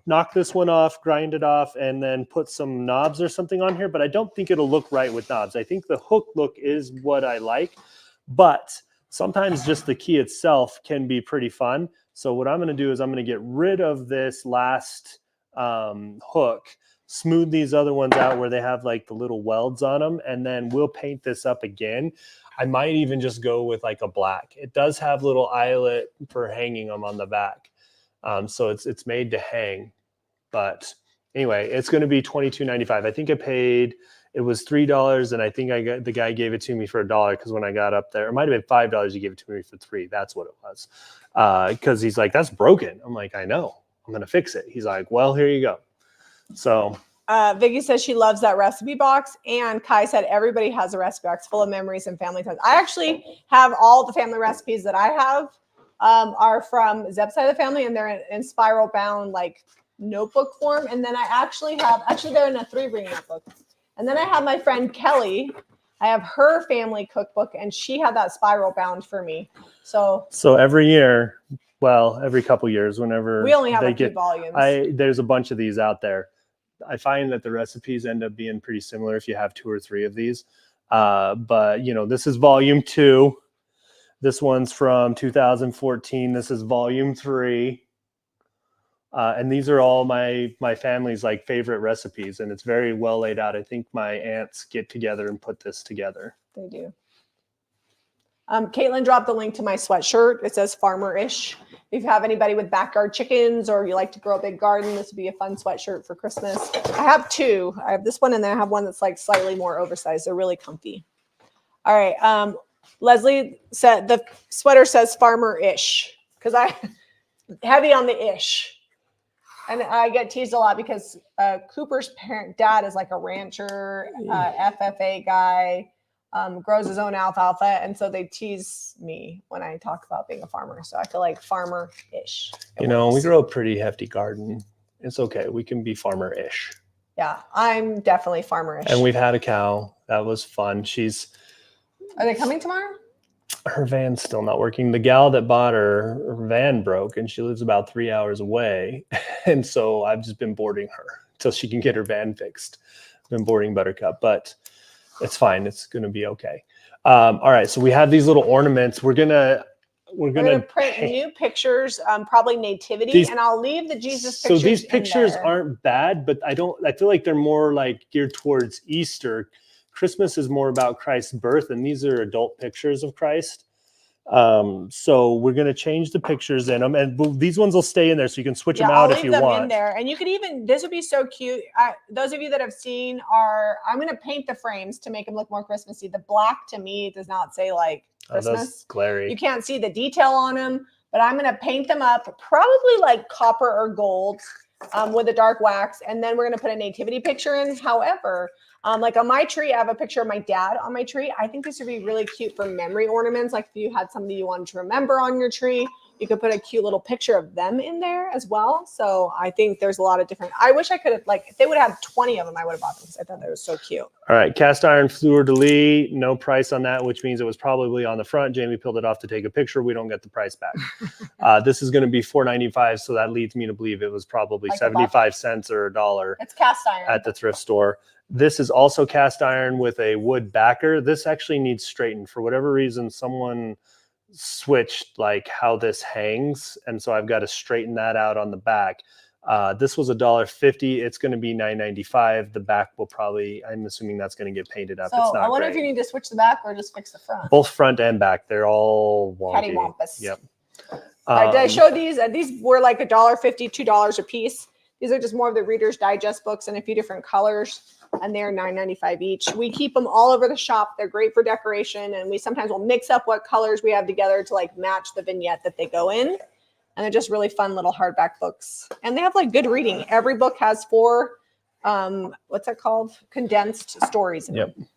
knock this one off, grind it off, and then put some knobs or something on here. But I don't think it'll look right with knobs. I think the hook look is what I like. But sometimes just the key itself can be pretty fun. So what I'm going to do is I'm going to get rid of this last hook, smooth these other ones out where they have like the little welds on them, and then we'll paint this up again. I might even just go with like a black. It does have little eyelet for hanging them on the back. So it's made to hang. But anyway, it's going to be $22.95. I think it was $3, and I think the guy gave it to me for $1 because when I got up there, it might have been $5. He gave it to me for $3. That's what it was. Because he's like, that's broken. I'm like, I know. I'm going to fix it. He's like, well, here you go. So Vicky says she loves that recipe box, and Kai said everybody has a recipe box full of memories and family times. I actually have all the family recipes that I have are from Zeb's side of the family, and they're in spiral bound like notebook form. And then I actually they're in a 3-ring notebook. And then I have my friend Kelly. I have her family cookbook, and she had that spiral bound for me. So every year, well, every couple years, whenever we only have a few volumes. There's a bunch of these out there. I find that the recipes end up being pretty similar if you have 2 or 3 of these. But you know, this is volume 2. This one's from 2014. This is volume 3. And these are all my family's like favorite recipes, and it's very well laid out. I think my aunts get together and put this together. They do. Caitlin dropped the link to my sweatshirt. It says farmer-ish. If you have anybody with backyard chickens or you like to grow a big garden, this would be a fun sweatshirt for Christmas. I have two. I have this one and then I have one that's like slightly more oversized. They're really comfy. All right. Leslie said the sweater says farmer-ish because I heavy on the ish. And I get teased a lot because Cooper's dad is like a rancher, FFA guy. Grows his own alfalfa, and so they tease me when I talk about being a farmer. So I feel like farmer-ish. We grow a pretty hefty garden. It's okay. We can be farmer-ish. Yeah, I'm definitely farmer-ish. And we've had a cow. That was fun. Are they coming tomorrow? Her van's still not working. The gal that bought her van broke, and she lives about 3 hours away. And so I've just been boarding her until she can get her van fixed. I've been boarding Buttercup, but it's fine. It's going to be okay. All right. So we have these little ornaments. We're gonna print new pictures, probably nativity, and I'll leave the Jesus pictures. So these pictures aren't bad, but I feel like they're more like geared towards Easter. Christmas is more about Christ's birth, and these are adult pictures of Christ. So we're going to change the pictures in them, and these ones will stay in there, so you can switch them out if you want. I'll leave them in there, and you could even, this would be so cute. Those of you that have seen I'm going to paint the frames to make them look more Christmassy. The black to me does not say like Christmas. That's glary. You can't see the detail on them, but I'm going to paint them up probably like copper or gold with a dark wax, and then we're going to put a nativity picture in. However, like on my tree, I have a picture of my dad on my tree. I think this would be really cute for memory ornaments. Like if you had somebody you wanted to remember on your tree, you could put a cute little picture of them in there as well. So I think there's a lot of different, I wish I could have, like, if they would have 20 of them, I would have bought them because I thought that was so cute. All right. Cast iron fleur-de-lis, no price on that, which means it was probably on the front. Jamie peeled it off to take a picture. We don't get the price back. This is going to be $4.95. So that leads me to believe it was probably like 75 cents or $1. It's cast iron at the thrift store. This is also cast iron with a wood backer. This actually needs straightened. For whatever reason, someone switched like how this hangs, and so I've got to straighten that out on the back. This was $1.50. It's going to be $9.95. The back will probably, I'm assuming that's going to get painted up. So it's not I wonder great. if you need to switch the back or just fix the front. Both front and back. They're all wonky. Cattywampus. Yep. Did I show these? These were like $1.50, $2 a piece. These are just more of the Reader's Digest books in a few different colors, and they're $9.95 each. We keep them all over the shop. They're great for decoration, and we sometimes will mix up what colors we have together to like match the vignette that they go in. And they're just really fun little hardback books. And they have like good reading. Every book has 4, what's that called? Condensed stories in them.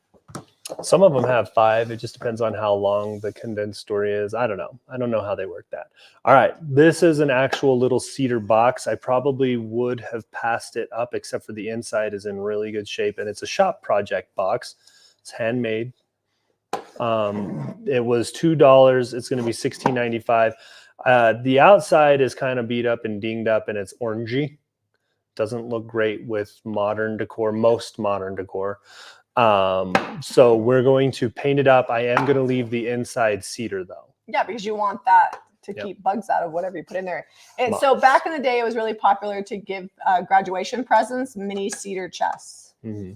Some of them have 5. It just depends on how long the condensed story is. I don't know. I don't know how they work that. All right. This is an actual little cedar box. I probably would have passed it up, except for the inside is in really good shape. And it's a shop project box. It's handmade. It was $2. It's going to be $16.95. The outside is kind of beat up and dinged up, and it's orangey. Doesn't look great with modern decor, most modern decor. So we're going to paint it up. I am going to leave the inside cedar though. Yeah, because you want that to keep bugs out of whatever you put in there. And so back in the day, it was really popular to give graduation presents mini cedar chests. Mm-hmm.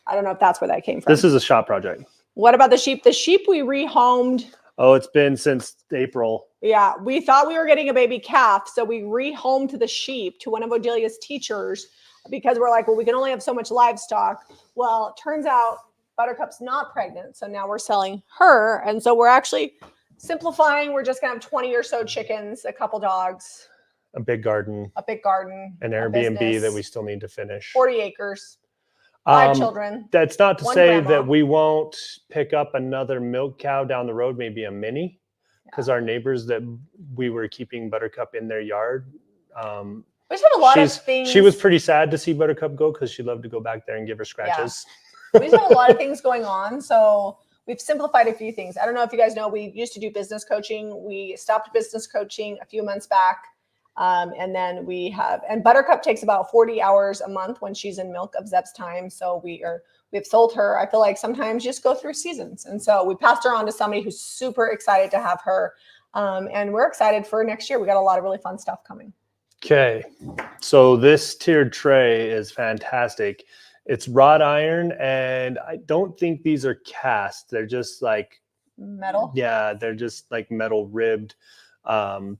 I don't know if that's where that came from. This is a shop project. What about the sheep? The sheep we rehomed. Oh, it's been since April. Yeah, we thought we were getting a baby calf, so we rehomed the sheep to one of Odelia's teachers because we're like, well, we can only have so much livestock. Well, it turns out Buttercup's not pregnant, so now we're selling her, and so we're actually simplifying. We're just gonna have 20 or so chickens, a couple dogs, a big garden, an Airbnb that we still need to finish. 40 acres. 5 children. That's not to say that we won't pick up another milk cow down the road, maybe a mini, because our neighbors that we were keeping Buttercup in their yard. We just have a lot of things. She was pretty sad to see Buttercup go because she loved to go back there and give her scratches. Yeah. We just have a lot of things going on. So we've simplified a few things. I don't know if you guys know, we used to do business coaching. We stopped business coaching a few months back. And then and Buttercup takes about 40 hours a month when she's in milk of Zeb's time. So we've sold her. I feel like sometimes just go through seasons. And so we passed her on to somebody who's super excited to have her. And we're excited for next year. We got a lot of really fun stuff coming. Okay, so this tiered tray is fantastic. It's wrought iron, and I don't think these are cast. They're just like Metal. yeah, they're just like metal ribbed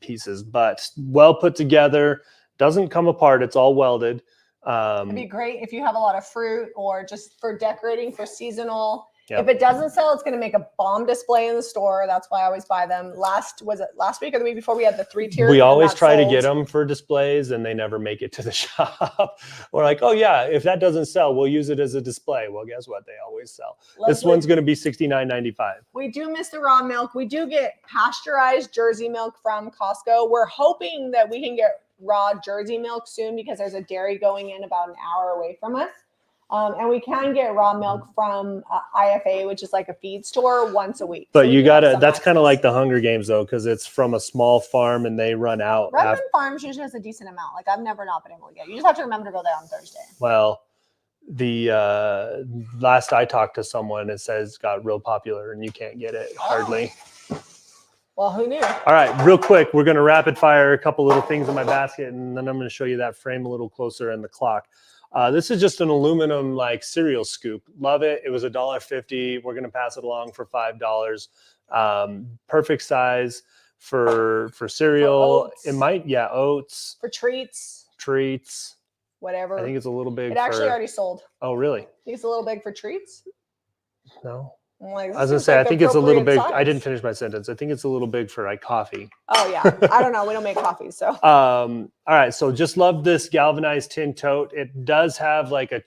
pieces, but well put together. Doesn't come apart. It's all welded. It'd be great if you have a lot of fruit or just for decorating for seasonal. Yep. If it doesn't sell, it's going to make a bomb display in the store. That's why I always buy them. Was it last week or the week before we had the 3-tier? We always try to get them for displays and they never make it to the shop. We're like, oh yeah, if that doesn't sell, we'll use it as a display. Well, guess what? They always sell. This one's going to be $69.95. We do miss the raw milk. We do get pasteurized Jersey milk from Costco. We're hoping that we can get raw Jersey milk soon because there's a dairy going in about an hour away from us. And we can get raw milk from IFA, which is like a feed store, once a week. But so you gotta, that's kind of like the Hunger Games though, because it's from a small farm and they run out. Redmond Farms usually has a decent amount. Like I've never not been able to get. You just have to remember to go there on Thursday. Well, the last I talked to someone, it says got real popular and you can't get it hardly. Well, who knew? All right, real quick, we're going to rapid fire a couple little things in my basket, and then I'm going to show you that frame a little closer and the clock. This is just an aluminum like cereal scoop. Love it. It was $1.50. We're going to pass it along for $5. Perfect size for cereal. For it might, yeah, oats. For treats. Whatever. I think it's a little big. It actually already sold. Oh, really? I think it's a little big for treats. No. Like, I was gonna say, I think it's a little big. I didn't finish my sentence. I think it's a little big for like coffee. Oh yeah, I don't know. We don't make coffee, so. All right, so just love this galvanized tin tote. It does have like a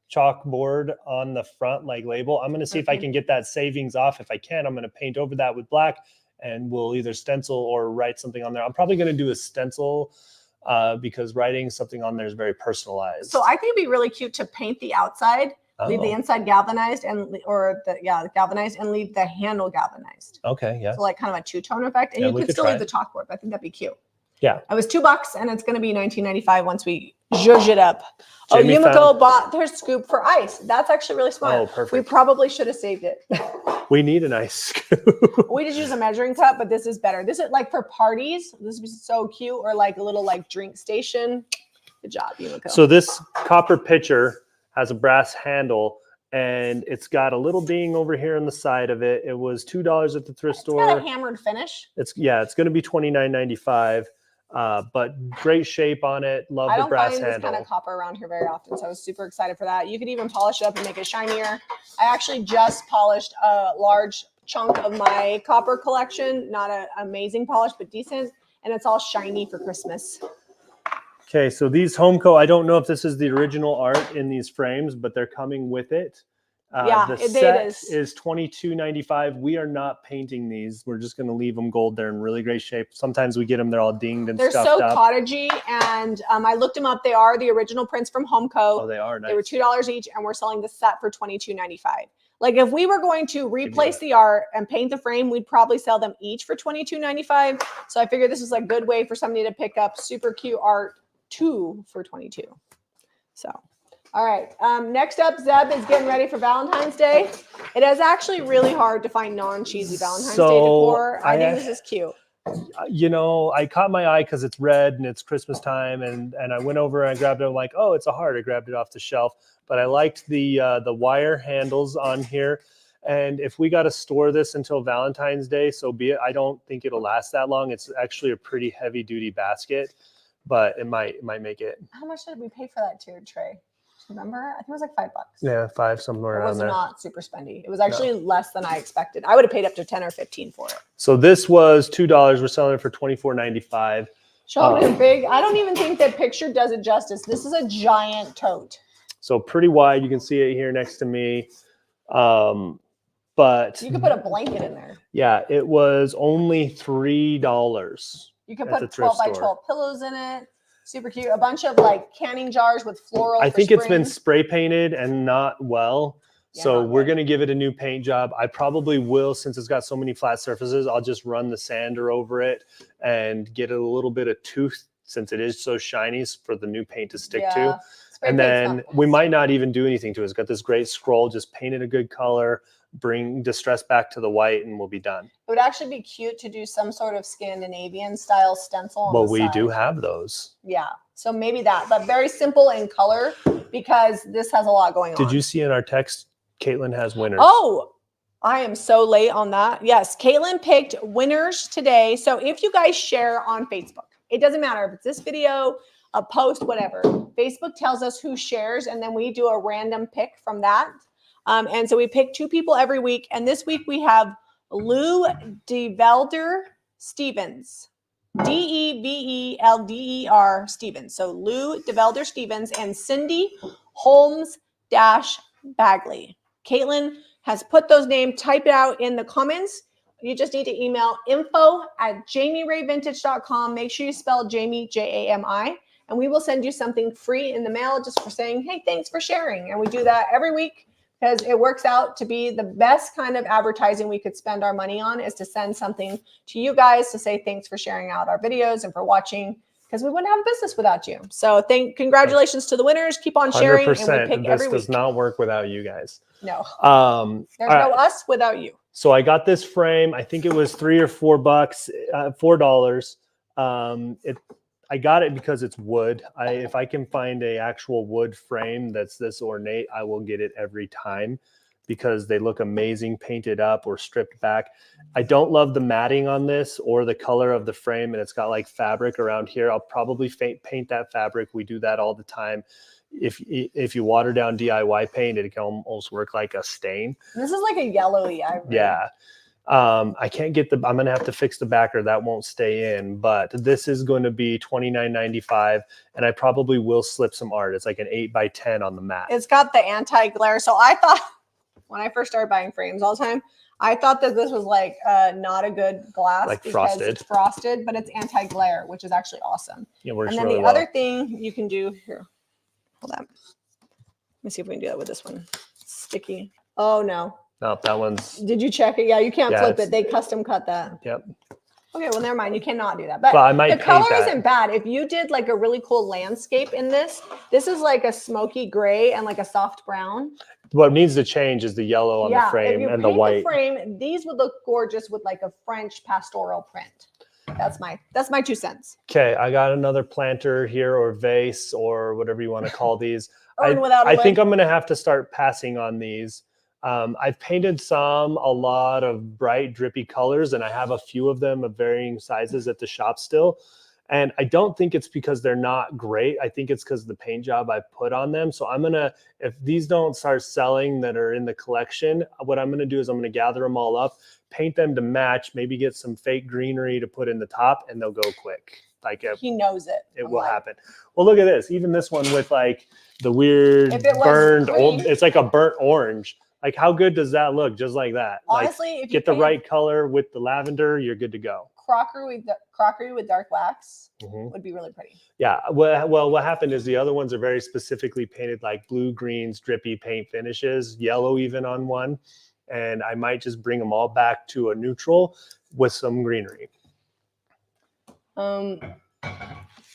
chalkboard on the front, like label. I'm gonna see if I can get that savings off. If I can, I'm gonna paint over that with black, and we'll either stencil or write something on there. I'm probably gonna do a stencil because writing something on there is very personalized. So I think it'd be really cute to paint the outside. Leave the inside galvanized galvanized and leave the handle galvanized. Okay, yeah. So like kind of a two-tone effect. And you could still leave the chalkboard, but I think that'd be cute. Yeah. It was $2 and it's going to be $19.95 once we zhuzh it up. Jamie Yumiko bought their scoop for ice. That's actually really smart. Oh, perfect. We probably should have saved it. We need an ice scoop. We just use a measuring cup, but this is better. This is like for parties. This would be so cute, or like a little like drink station. Good job, Yumiko. So this copper pitcher has a brass handle and it's got a little ding over here on the side of it. It was $2 at the thrift store. It's got a hammered finish. It's going to be $29.95. But great shape on it. Love the brass handle. I don't find this kind of copper around here very often, so I was super excited for that. You could even polish it up and make it shinier. I actually just polished a large chunk of my copper collection. Not an amazing polish, but decent. And it's all shiny for Christmas. Okay, so these Homeco, I don't know if this is the original art in these frames, but they're coming with it. The set is $22.95. We are not painting these. We're just going to leave them gold. They're in really great shape. Sometimes we get them, they're all dinged and stuffed up. They're so cottagey, and I looked them up. They are the original prints from Homeco. Oh, they are nice. They were $2 each, and we're selling the set for $22.95. Like if we were going to replace the art and paint the frame, we'd probably sell them each for $22.95. So I figured this was a good way for somebody to pick up super cute art. 2 for $22. So, all right. Next up, Zeb is getting ready for Valentine's Day. It is actually really hard to find non-cheesy Valentine's Day decor. I think this is cute. You know, I caught my eye because it's red and it's Christmas time, and I went over and I grabbed it. I'm like, oh, it's a heart. I grabbed it off the shelf, but I liked the wire handles on here. And if we got to store this until Valentine's Day, so be it. I don't think it'll last that long. It's actually a pretty heavy duty basket. But it might make it. How much did we pay for that tiered tray? Remember? I think it was like $5. Yeah, $5, somewhere around there. It was not super spendy. It was actually less than I expected. I would have paid up to $10 or $15 for it. So this was $2. We're selling it for $24.95. Show it big. I don't even think that picture does it justice. This is a giant tote. So pretty wide. You can see it here next to me. But you could put a blanket in there. Yeah, it was only $3. You can put 12 by 12 pillows in it. Super cute. A bunch of like canning jars with floral. I think it's been spray painted and not well. Yeah, so we're going to give it a new paint job. I probably will, since it's got so many flat surfaces, I'll just run the sander over it and get a little bit of tooth, since it is so shiny, for the new paint to stick to. And then we might not even do anything to it. It's got this great scroll, just paint it a good color, bring distress back to the white, and we'll be done. It would actually be cute to do some sort of Scandinavian style stencil on Well, the we side. do have those. Yeah. So maybe that, but very simple in color because this has a lot going on. Did you see in our text, Caitlin has winners? Oh, I am so late on that. Yes, Caitlin picked winners today. So if you guys share on Facebook, it doesn't matter if it's this video, a post, whatever. Facebook tells us who shares, and then we do a random pick from that. And so we pick 2 people every week. And this week we have Lou DeVelder Stevens. DeVelder Stevens. So Lou DeVelder Stevens and Cindy Holmes-Bagley. Caitlin has put those names, type it out in the comments. You just need to email info@jamierayvintage.com. Make sure you spell Jamie, Jami, and we will send you something free in the mail just for saying, hey, thanks for sharing. And we do that every week because it works out to be the best kind of advertising we could spend our money on, is to send something to you guys to say thanks for sharing out our videos and for watching, because we wouldn't have a business without you. So congratulations to the winners. Keep on sharing, and we pick every week. This does not work without you guys. No. There's no us without you. So I got this frame. I think it was $3 or $4, $4. I got it because it's wood. If I can find a actual wood frame that's this ornate, I will get it every time because they look amazing painted up or stripped back. I don't love the matting on this or the color of the frame, and it's got like fabric around here. I'll probably paint that fabric. We do that all the time. If you water down DIY paint, it can almost work like a stain. This is like a yellowy ivory. Yeah. I can't get I'm going to have to fix the backer. That won't stay in, but this is going to be $29.95, and I probably will slip some art. It's like an 8x10 on the mat. It's got the anti-glare. So I thought when I first started buying frames all the time, I thought that this was like not a good glass, like because frosted. It's frosted, but it's anti-glare, which is actually awesome. It works and then really the well. other thing you can do here, hold on. Let me see if we can do that with this one. Sticky. Oh no. No, that one's. Did you check it? Yeah, you can't flip it. They custom cut that. Yep. Okay, well, never mind. You cannot do that. But well, I might the color that. isn't bad. If you did like a really cool landscape in this is like a smoky gray and like a soft brown. What needs to change is the yellow on the frame and the white. The frame, these would look gorgeous with like a French pastoral print. That's my 2 cents. Okay, I got another planter here, or vase, or whatever you want to call these. I think I'm going to have to start passing on these. I've painted a lot of bright drippy colors, and I have a few of them of varying sizes at the shop still. And I don't think it's because they're not great. I think it's because of the paint job I put on them. So if these don't start selling that are in the collection, what I'm going to do is I'm going to gather them all up, paint them to match, maybe get some fake greenery to put in the top, and they'll go quick. He knows it. It will happen. Well, look at this. Even this one with like the weird burned old, it's like a burnt orange. Like, how good does that look? Just like that. Honestly, if you get the right color with the lavender, you're good to go. Crockery with dark wax would be really pretty. Yeah. Well, what happened is the other ones are very specifically painted like blue, greens, drippy paint finishes, yellow even on one. And I might just bring them all back to a neutral with some greenery.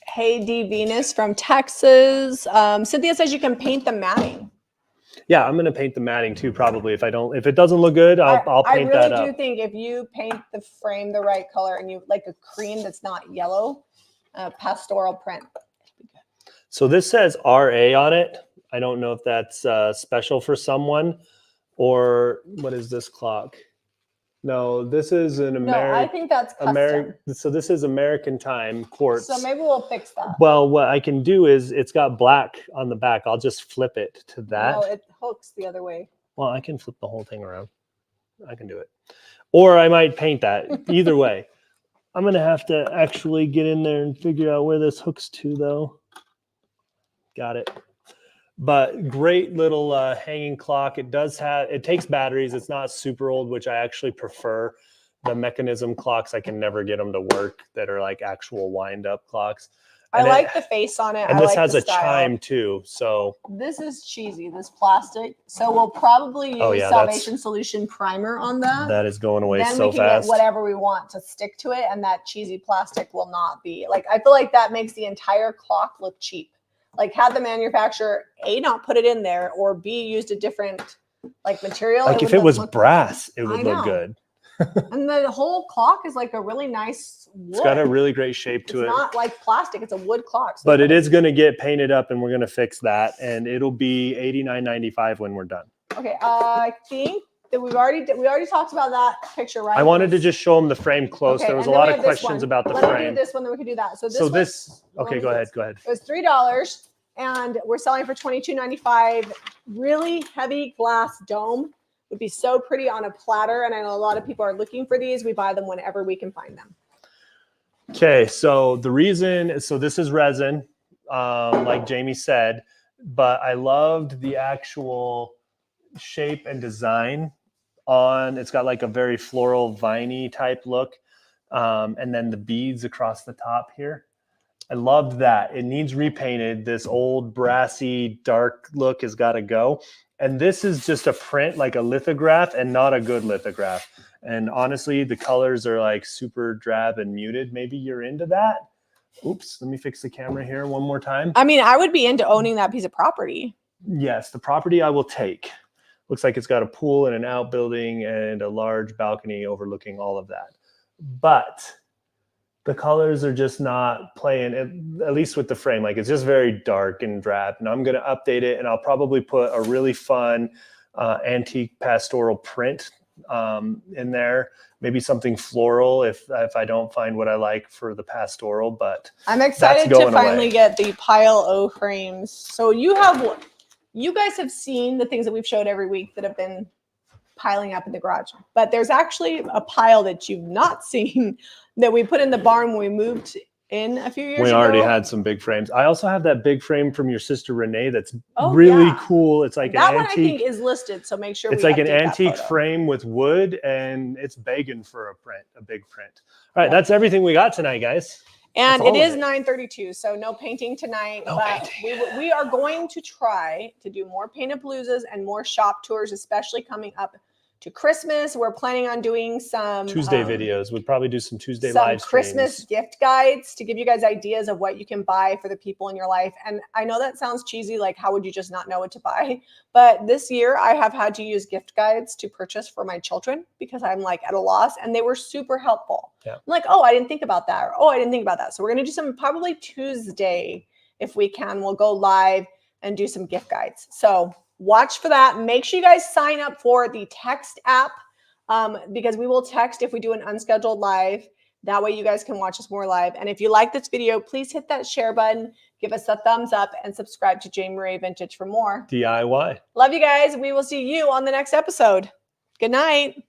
Hey, D Venus from Texas. Cynthia says you can paint the matting. Yeah, I'm going to paint the matting too, probably. If it doesn't look good, I'll paint that up. I really do think if you paint the frame the right color and you like a cream that's not yellow, pastoral print. So this says RA on it. I don't know if that's special for someone, or what is this clock? No, this is an American. No, I think that's custom. So this is American time quartz. So maybe we'll fix that. Well, what I can do is it's got black on the back. I'll just flip it to that. No, it hooks the other way. Well, I can flip the whole thing around. I can do it. Or I might paint that. Either way. I'm going to have to actually get in there and figure out where this hooks to, though. Got it. But great little hanging clock. It takes batteries. It's not super old, which I actually prefer. The mechanism clocks, I can never get them to work that are like actual wind up clocks. I like the face on it. And this has a chime too. So this is cheesy, this plastic. So we'll probably use Salvation Solution primer on that. That is going away so fast. Then we can get whatever we want to stick to it, and that cheesy plastic will not be. Like, I feel like that makes the entire clock look cheap. Like, had the manufacturer A, not put it in there, or B, used a different like material. Like if it was brass, it would look good. And the whole clock is like a really nice wood. It's got a really great shape to it. It's not like plastic, it's a wood clock. So but it is going to get painted up and we're going to fix that. And it'll be $89.95 when we're done. Okay, I think that we already talked about that picture, right? I wanted to just show them the frame close. Okay, there was a lot of questions about the frame. Let me do this one, then we can do that. So this okay, go ahead. It was $3 and we're selling for $22.95. Really heavy glass dome. Would be so pretty on a platter. And I know a lot of people are looking for these. We buy them whenever we can find them. Okay, so this is resin, like Jamie said, but I loved the actual shape and design it's got like a very floral viney type look. And then the beads across the top here. I loved that. It needs repainted. This old brassy dark look has got to go. And this is just a print, like a lithograph, and not a good lithograph. And honestly, the colors are like super drab and muted. Maybe you're into that. Oops, let me fix the camera here one more time. I mean, I would be into owning that piece of property. Yes, the property I will take. Looks like it's got a pool and an outbuilding and a large balcony overlooking all of that. But the colors are just not playing, at least with the frame. Like it's just very dark and drab. And I'm going to update it, and I'll probably put a really fun antique pastoral print in there. Maybe something floral if I don't find what I like for the pastoral. But I'm excited to finally get the Pile O frames. So you guys have seen the things that we've showed every week that have been piling up in the garage, but there's actually a pile that you've not seen that we put in the barn when we moved in a few years ago. We already had some big frames. I also have that big frame from your sister Renee that's really cool. It's like that an one antique. I think is listed, so make sure it's like an antique frame with wood, and it's begging for a big print. All right, that's everything we got tonight, guys. And it is 9:32, so no painting tonight. But we are going to try to do more paint-a-paloozas and more shop tours, especially coming up to Christmas. We're planning on doing some Tuesday videos. We'd probably do some Tuesday live streams. Christmas gift guides to give you guys ideas of what you can buy for the people in your life. And I know that sounds cheesy, like how would you just not know what to buy? But this year I have had to use gift guides to purchase for my children because I'm like at a loss, and they were super helpful. Yeah. I'm like, oh, I didn't think about that. Or, oh, I didn't think about that. So we're going to do some probably Tuesday if we can. We'll go live and do some gift guides. So watch for that. Make sure you guys sign up for the text app because we will text if we do an unscheduled live. That way you guys can watch us more live. And if you like this video, please hit that share button, give us a thumbs up, and subscribe to Jamie Ray Vintage for more DIY. Love you guys. We will see you on the next episode. Good night.